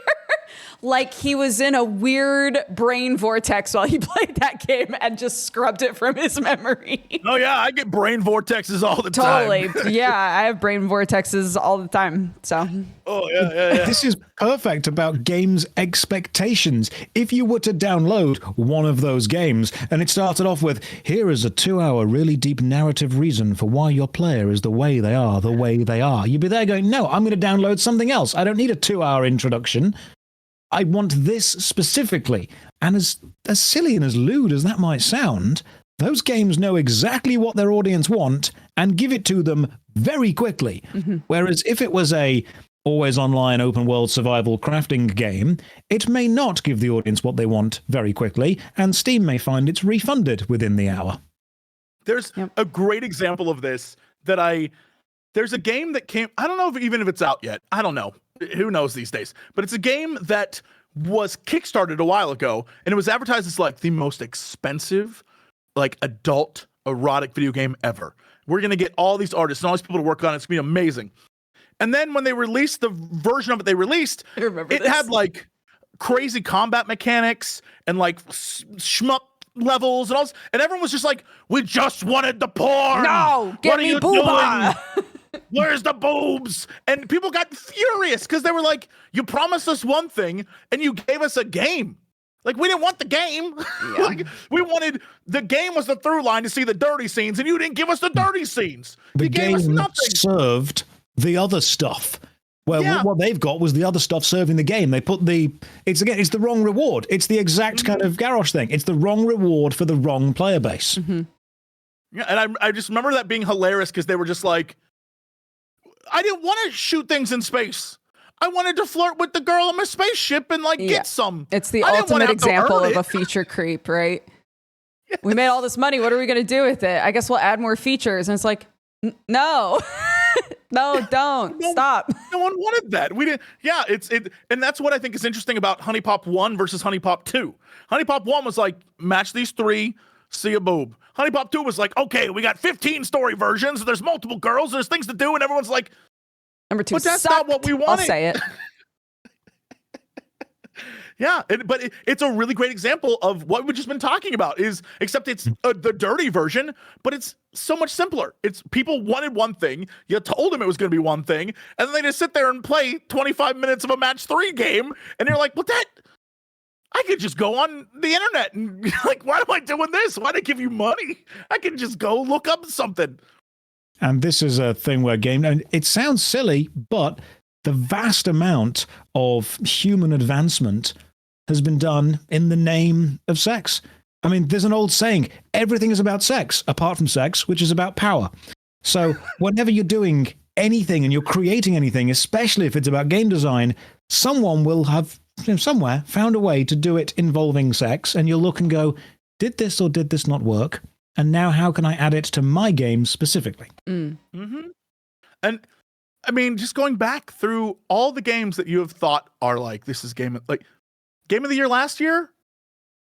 Like he was in a weird brain vortex while he played that game and just scrubbed it from his memory. Oh yeah, I get brain vortexes all the time. Totally. Yeah, I have brain vortexes all the time. So. Oh yeah. This is perfect about games expectations. If you were to download one of those games and it started off with, here is a 2-hour really deep narrative reason for why your player is the way they are, you'd be there going, no, I'm going to download something else. I don't need a 2-hour introduction. I want this specifically. And as silly and as lewd as that might sound, those games know exactly what their audience want and give it to them very quickly. Mm-hmm. Whereas if it was a always online open world survival crafting game, it may not give the audience what they want very quickly, and Steam may find it's refunded within the hour. There's a great example of this there's a game that came, I don't know even if it's out yet. I don't know. Who knows these days? But it's a game that was kickstarted a while ago, and it was advertised as like the most expensive, like adult erotic video game ever. We're going to get all these artists and all these people to work on it. It's going to be amazing. And then when they released the version of it they released, it had like crazy combat mechanics and like shmup levels and all this, and everyone was just like, we just wanted the porn. No, get me booba. Where's the boobs? And people got furious because they were like, you promised us one thing and you gave us a game. Like, we didn't want the game. Yeah. Like, we wanted, the game was the through line to see the dirty scenes, and you didn't give us the dirty scenes. The game served the other stuff. Well, what they've got was the other stuff serving the game. They put it's the wrong reward. It's the exact kind of Garrosh thing. It's the wrong reward for the wrong player base. Mm-hmm. Yeah, and I just remember that being hilarious because they were just like, I didn't want to shoot things in space. I wanted to flirt with the girl in my spaceship and get some. It's the ultimate example of a feature creep, right? Yes. We made all this money. What are we going to do with it? I guess we'll add more features. And it's like, no. No, don't. Stop. No one wanted that. We didn't. Yeah, and that's what I think is interesting about Honey Pop 1 versus Honey Pop 2. Honey Pop 1 was like, match these 3, see a boob. Honey Pop 2 was like, okay, we got 15 story versions. There's multiple girls. There's things to do. And everyone's like, number 2 but that's not what we wanted. I'll say it. Yeah, but it's a really great example of what we've just been talking about, except it's the dirty version, but it's so much simpler. It's people wanted one thing, you told them it was going to be one thing, and then they just sit there and play 25 minutes of a match 3 game, and you're like, well, I could just go on the internet and like, why am I doing this? Why did I give you money? I can just go look up something. And this is a thing where and it sounds silly, but the vast amount of human advancement has been done in the name of sex. I mean, there's an old saying, everything is about sex, apart from sex, which is about power. So whenever you're doing anything and you're creating anything, especially if it's about game design, someone will have somewhere found a way to do it involving sex, and you'll look and go, did this or did this not work? And now how can I add it to my game specifically? Mm-hmm. And I mean, just going back through all the games that you have thought are like, this is game of the year last year,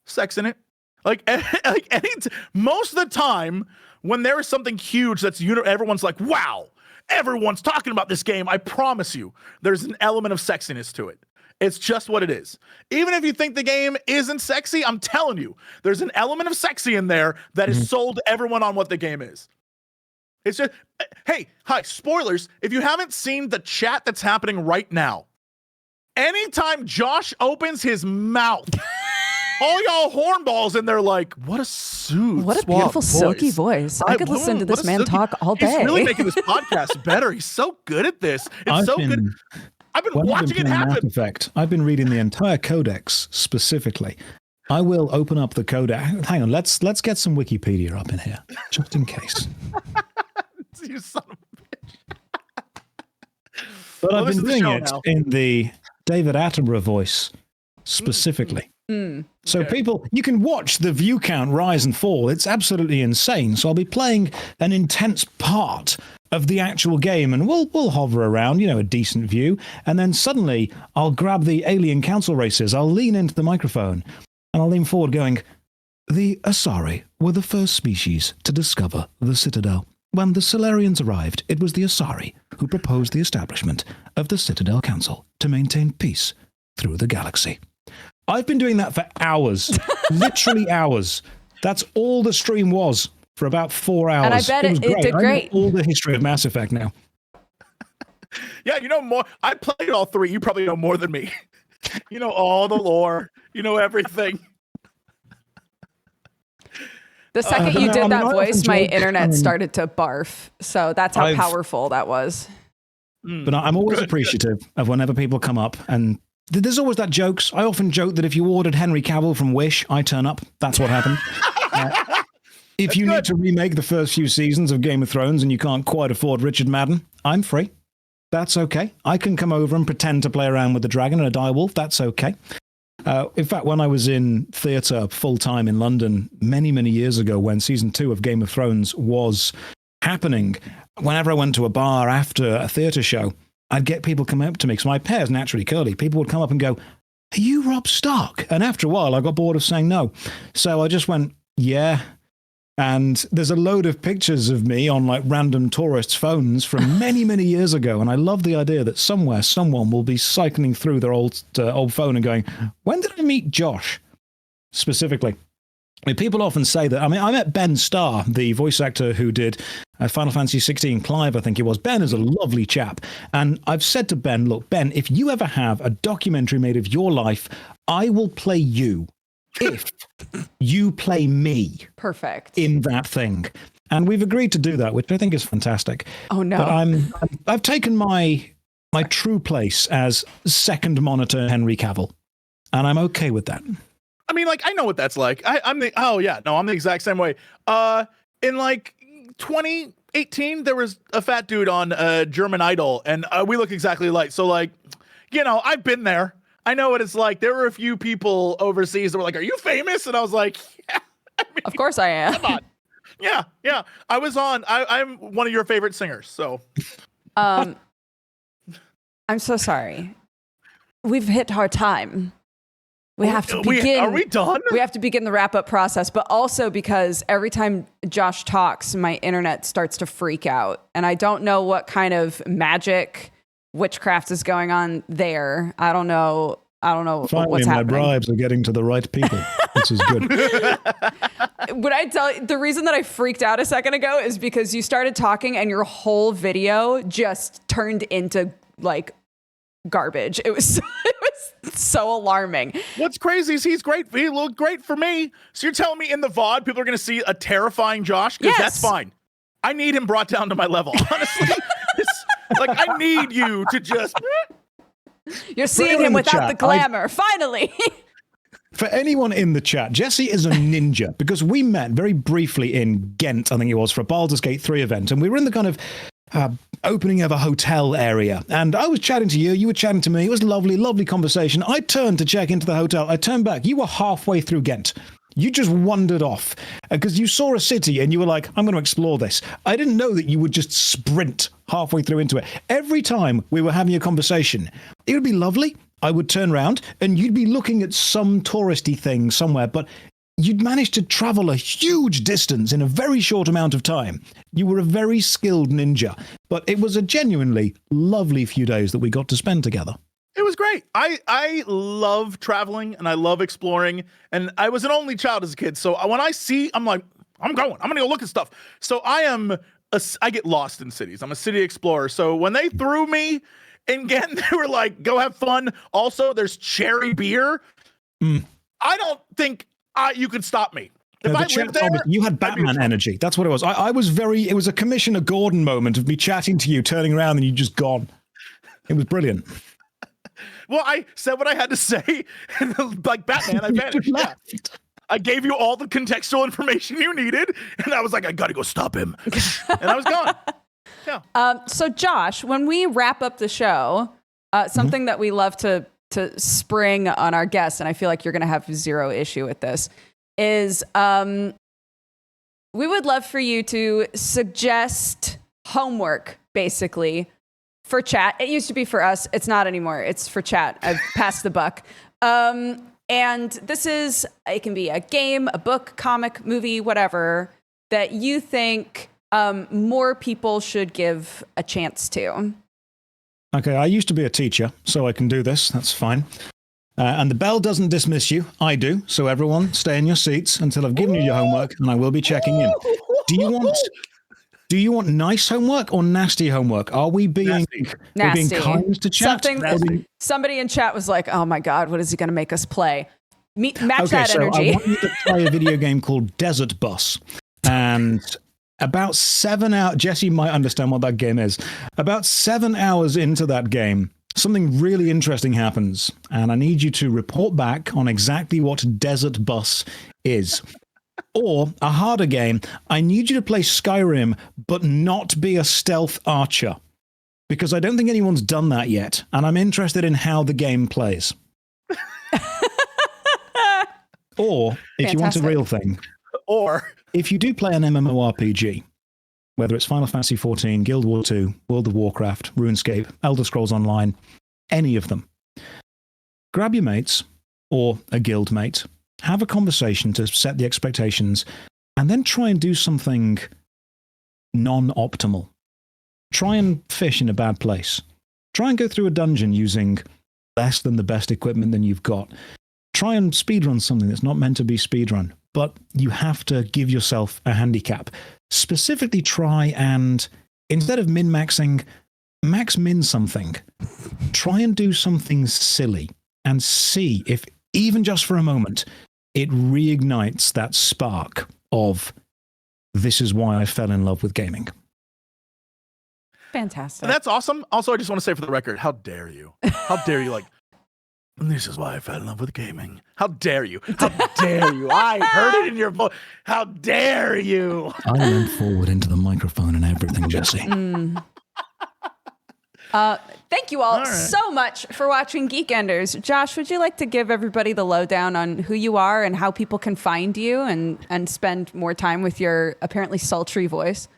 sex in it. Most of the time when there is something huge that's everyone's like, wow. everyone's talking about this game. I promise you, there's an element of sexiness to it. It's just what it is. Even if you think the game isn't sexy, I'm telling you, there's an element of sexy in there that is sold everyone on what the game is. It's just, hey, hi, spoilers. If you haven't seen the chat that's happening right now, anytime Josh opens his mouth, all y'all hornballs in there like, what a suit. What a beautiful silky voice. I could listen to this man talk all day. He's really making this podcast better. He's so good at this. It's good. I've been watching it happen. Mass Effect, I've been reading the entire codex specifically. I will open up the codex. Hang on, let's get some Wikipedia up in here, just in case. You son of a bitch. But I've been doing it in the David Attenborough voice specifically. So people, you can watch the view count rise and fall. It's absolutely insane. So I'll be playing an intense part of the actual game, and we'll hover around, a decent view, and then suddenly I'll grab the alien council races. I'll lean into the microphone, and I'll lean forward going, "The Asari were the first species to discover the Citadel. When the Solarians arrived, it was the Asari who proposed the establishment of the Citadel Council to maintain peace through the galaxy." I've been doing that for hours, literally hours. That's all the stream was for about 4 hours. And I bet it did great. I know all the history of Mass Effect now. Yeah, you know more. I played all three. You probably know more than me. You know all the lore. You know everything. The second you did that voice, my internet started to barf. So that's how powerful that was. But I'm always appreciative of whenever people come up, and there's always that jokes. I often joke that if you ordered Henry Cavill from Wish, I turn up. That's what happened. If you need to remake the first few seasons of Game of Thrones and you can't quite afford Richard Madden, I'm free. That's okay. I can come over and pretend to play around with the dragon and a direwolf. That's okay. In fact, when I was in theatre full-time in London many, many years ago, when season 2 of Game of Thrones was happening, whenever I went to a bar after a theatre show, I'd get people come up to me, because my hair's naturally curly. People would come up and go, "Are you Rob Stark?" And after a while, I got bored of saying no. So I just went, "Yeah." And there's a load of pictures of me on like random tourists' phones from many, many years ago. And I love the idea that somewhere, someone will be cycling through their old phone and going, "When did I meet Josh?" Specifically. I mean, people often say that. I mean, I met Ben Starr, the voice actor who did Final Fantasy 16, Clive, I think it was. Ben is a lovely chap. And I've said to Ben, "Look, Ben, if you ever have a documentary made of your life, I will play you if you play me." Perfect. In that thing. And we've agreed to do that, which I think is fantastic. Oh, no. But I've taken my true place as second monitor Henry Cavill. And I'm okay with that. I mean, like, I know what that's like. I'm the exact same way. In like 2018, there was a fat dude on German Idol, and we look exactly alike. So, like, I've been there. I know what it's like. There were a few people overseas that were like, "Are you famous?" And I was like, "Yeah." I mean, of course I am. Come on. Yeah. I was on. I'm one of your favorite singers. So, I'm so sorry. We've hit our time. We have to begin. Are we done? We have to begin the wrap-up process, but also because every time Josh talks, my internet starts to freak out, and I don't know what kind of magic, witchcraft is going on there. I don't know. Finally, what's my happening. bribes are getting to the right people. This is good. Would I tell you, the reason that I freaked out a second ago is because you started talking and your whole video just turned into like garbage. It was so alarming. What's crazy is he's great. He looked great for me. So you're telling me in the VOD, people are going to see a terrifying Josh? Because that's fine. I need him brought down to my level. Honestly, like, I need you to just... You're seeing him without the glamour. Finally. For anyone in the chat, Jesse is a ninja, because we met very briefly in Ghent, I think it was, for a Baldur's Gate 3 event, and we were in the kind of opening of a hotel area, and I was chatting to you, you were chatting to me. It was lovely, lovely conversation. I turned to check into the hotel. I turned back. You were halfway through Ghent. You just wandered off because you saw a city and you were like, "I'm going to explore this." I didn't know that you would just sprint halfway through into it. Every time we were having a conversation, it would be lovely. I would turn around and you'd be looking at some touristy thing somewhere, but you'd managed to travel a huge distance in a very short amount of time. You were a very skilled ninja, but it was a genuinely lovely few days that we got to spend together. It was great. I love traveling and I love exploring. And I was an only child as a kid. So when I see, I'm like, I'm going to go look at stuff. So I get lost in cities. I'm a city explorer. So when they threw me in Ghent, they were like, go have fun. Also, there's cherry beer. I don't think you could stop me. If I lived there, you had Batman energy. That's what it was. It was a Commissioner Gordon moment of me chatting to you, turning around, and you just gone. It was brilliant. Well, I said what I had to say, and like Batman, I vanished. Yeah. I gave you all the contextual information you needed, and I was like, I gotta go stop him. And I was gone. Yeah. So Josh, when we wrap up the show, something that we love to spring on our guests, and I feel like you're gonna have zero issue with this, is we would love for you to suggest homework, basically, for chat. It used to be for us. It's not anymore. It's for chat. I've passed the buck. And this is, it can be a game, a book, comic, movie, whatever, that you think more people should give a chance to. Okay, I used to be a teacher, so I can do this. That's fine. And the bell doesn't dismiss you. I do. So everyone, stay in your seats until I've given you your homework, and I will be checking in. Do you want nice homework or nasty homework? Are we being kind to chat? Somebody in chat was like, oh my God, what is he going to make us play? Match that energy. I want you to play a video game called Desert Bus. And about 7 hours, Jesse might understand what that game is. About 7 hours into that game, something really interesting happens. And I need you to report back on exactly what Desert Bus is. Or a harder game, I need you to play Skyrim, but not be a stealth archer. Because I don't think anyone's done that yet. And I'm interested in how the game plays. Or, if you want a real thing. Or, if you do play an MMORPG, whether it's Final Fantasy XIV, Guild War II, World of Warcraft, RuneScape, Elder Scrolls Online, any of them, grab your mates, or a guild mate, have a conversation to set the expectations, and then try and do something non-optimal. Try and fish in a bad place. Try and go through a dungeon using less than the best equipment than you've got. Try and speedrun something that's not meant to be speedrun, but you have to give yourself a handicap. Specifically try and, instead of min-maxing, max-min something. Try and do something silly and see if, even just for a moment, it reignites that spark of, this is why I fell in love with gaming. Fantastic. And that's awesome. Also, I just want to say for the record, how dare you? How dare you, like, this is why I fell in love with gaming. How dare you? How dare you? I heard it in your voice. How dare you? I leaned forward into the microphone and everything, Jesse. Thank you all so much for watching Geekenders. Josh, would you like to give everybody the lowdown on who you are and how people can find you and spend more time with your apparently sultry voice?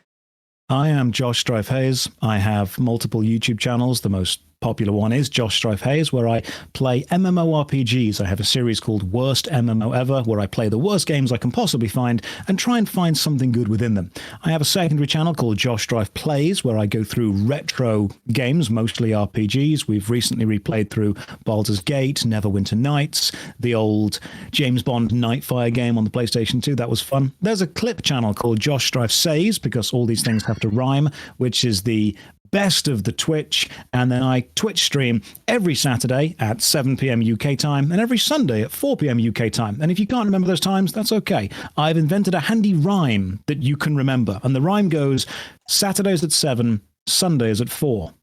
I am JoshStrifeHayes. I have multiple YouTube channels. The most popular one is JoshStrifeHayes, where I play MMORPGs. I have a series called Worst MMO Ever, where I play the worst games I can possibly find and try and find something good within them. I have a secondary channel called JoshStrifePlays, where I go through retro games, mostly RPGs. We've recently replayed through Baldur's Gate, Neverwinter Nights, the old James Bond Nightfire game on the PlayStation 2. That was fun. There's a clip channel called JoshStrifeSays, because all these things have to rhyme, which is the best of the Twitch, and then I Twitch stream every Saturday at 7 p.m. UK time and every Sunday at 4 p.m. UK time. And if you can't remember those times, that's okay. I've invented a handy rhyme that you can remember, and the rhyme goes Saturdays at 7, Sundays at 4.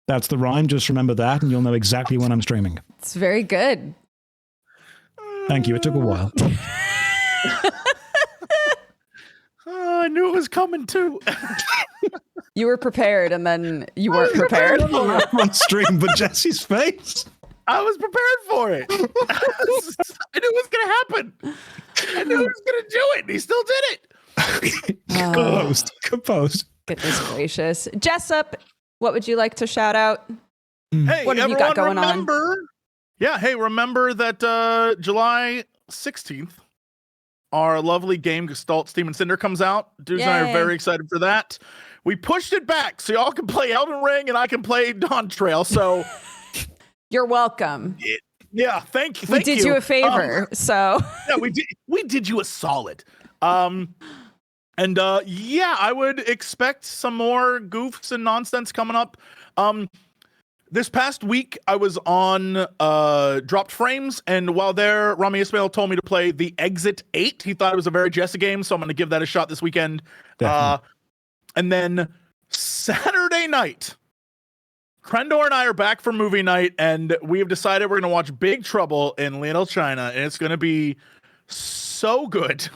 That's the rhyme. Just remember that, and you'll know exactly when I'm streaming. It's very good. Thank you. It took a while. I knew it was coming too. You were prepared, and then you weren't prepared. On stream, but Jesse's face. I was prepared for it. I knew it was going to happen. I knew he was going to do it, and he still did it. Composed. Goodness gracious. Jessup, what would you like to shout out? Hey, What have you got going on? Yeah, hey, remember that July 16th, our lovely game Gestalt Steam and Cinder comes out. Dudes and I are very excited for that. We pushed it back so y'all can play Elden Ring and I can play Dawn Trail. So you're welcome. Yeah, thank you. We did you a favor, so yeah, we did you a solid. Yeah, I would expect some more goofs and nonsense coming up. This past week, I was on Dropped Frames, and while there, Rami Ismail told me to play the Exit 8. He thought it was a very Jesse game, so I'm going to give that a shot this weekend. And then Saturday night, Crendor and I are back for movie night, and we have decided we're going to watch Big Trouble in Little China, and it's going to be so good.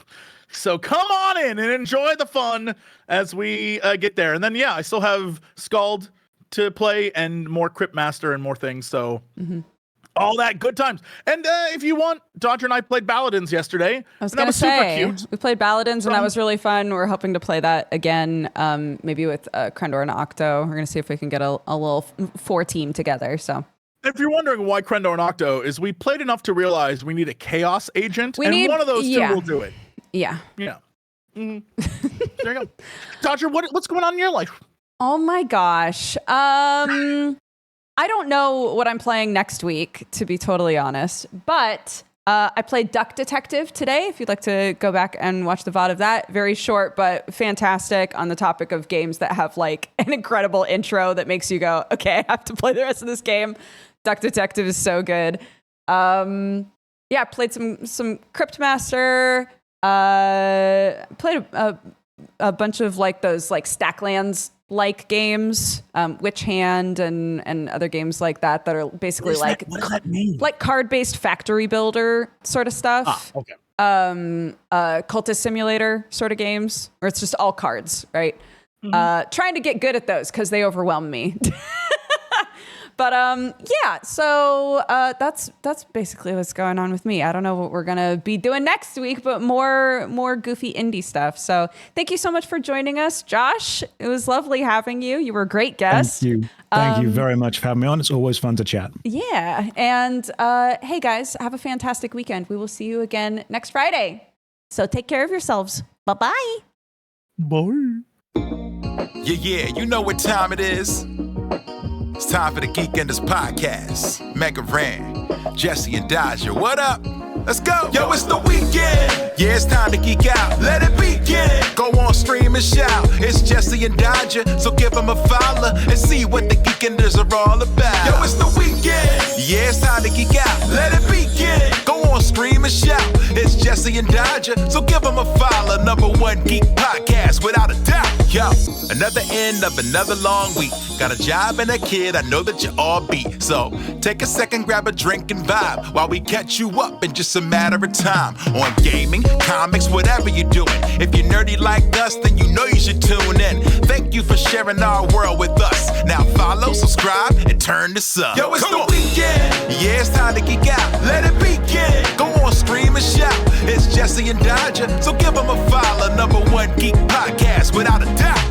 So come on in and enjoy the fun as we get there. And then, yeah, I still have Scald to play and more Crypt Master and more things. So all that good times. And if you want, Dodger and I played Paladins yesterday. I was going to say, super cute. We played Paladins and that was really fun. We're hoping to play that again, maybe with Crendor and Octo. We're going to see if we can get a little 4 team together. So if you're wondering why Crendor and Octo is, we played enough to realize we need a Chaos agent, one of those two will do it. Yeah. Yeah. There you go. Dodger, what's going on in your life? Oh my gosh. I don't know what I'm playing next week, to be totally honest, but I played Duck Detective today. If you'd like to go back and watch the VOD of that, very short, but fantastic on the topic of games that have like an incredible intro that makes you go, okay, I have to play the rest of this game. Duck Detective is so good. Yeah, played some Crypt Master, played a bunch of like those like Stacklands like games, Witch Hand and other games like that are basically like what does that mean? Like card-based factory builder sort of stuff. Okay. Cultist Simulator sort of games, where it's just all cards, right? Trying to get good at those because they overwhelm me. But yeah, so that's basically what's going on with me. I don't know what we're gonna be doing next week, but more goofy indie stuff. So thank you so much for joining us, Josh. It was lovely having you. You were a great guest. Thank you very much for having me on. It's always fun to chat. Yeah, and hey guys, have a fantastic weekend. We will see you again next Friday. So take care of yourselves. Bye-bye. Bye. Yeah, you know what time it is. It's time for the Geekenders podcast. MegaRan, Jesse and Dodger, what up? Let's go. Yo, it's the weekend. Yeah, it's time to geek out. Let it begin. Go on, stream and shout. It's Jesse and Dodger, so give them a follow and see what the Geekenders are all about. Yo, it's the weekend. Yeah, it's time to geek out. Let it begin. Go on, stream and shout. It's Jesse and Dodger, so give them a follow. #1 geek podcast, without a doubt. Yo, another end of another long week. Got a job and a kid, I know that you all beat. So take a second, grab a drink and vibe while we catch you up in just a matter of time. On gaming, comics, whatever you're doing. If you're nerdy like us, then you know you should tune in. Thank you for sharing our world with us. Now follow, subscribe, and turn this up. Yo, it's the weekend. Yeah, it's time to geek out. Let it begin. Go on, stream and shout. It's Jesse and Dodger, so give them a follow. #1 geek podcast, without a doubt.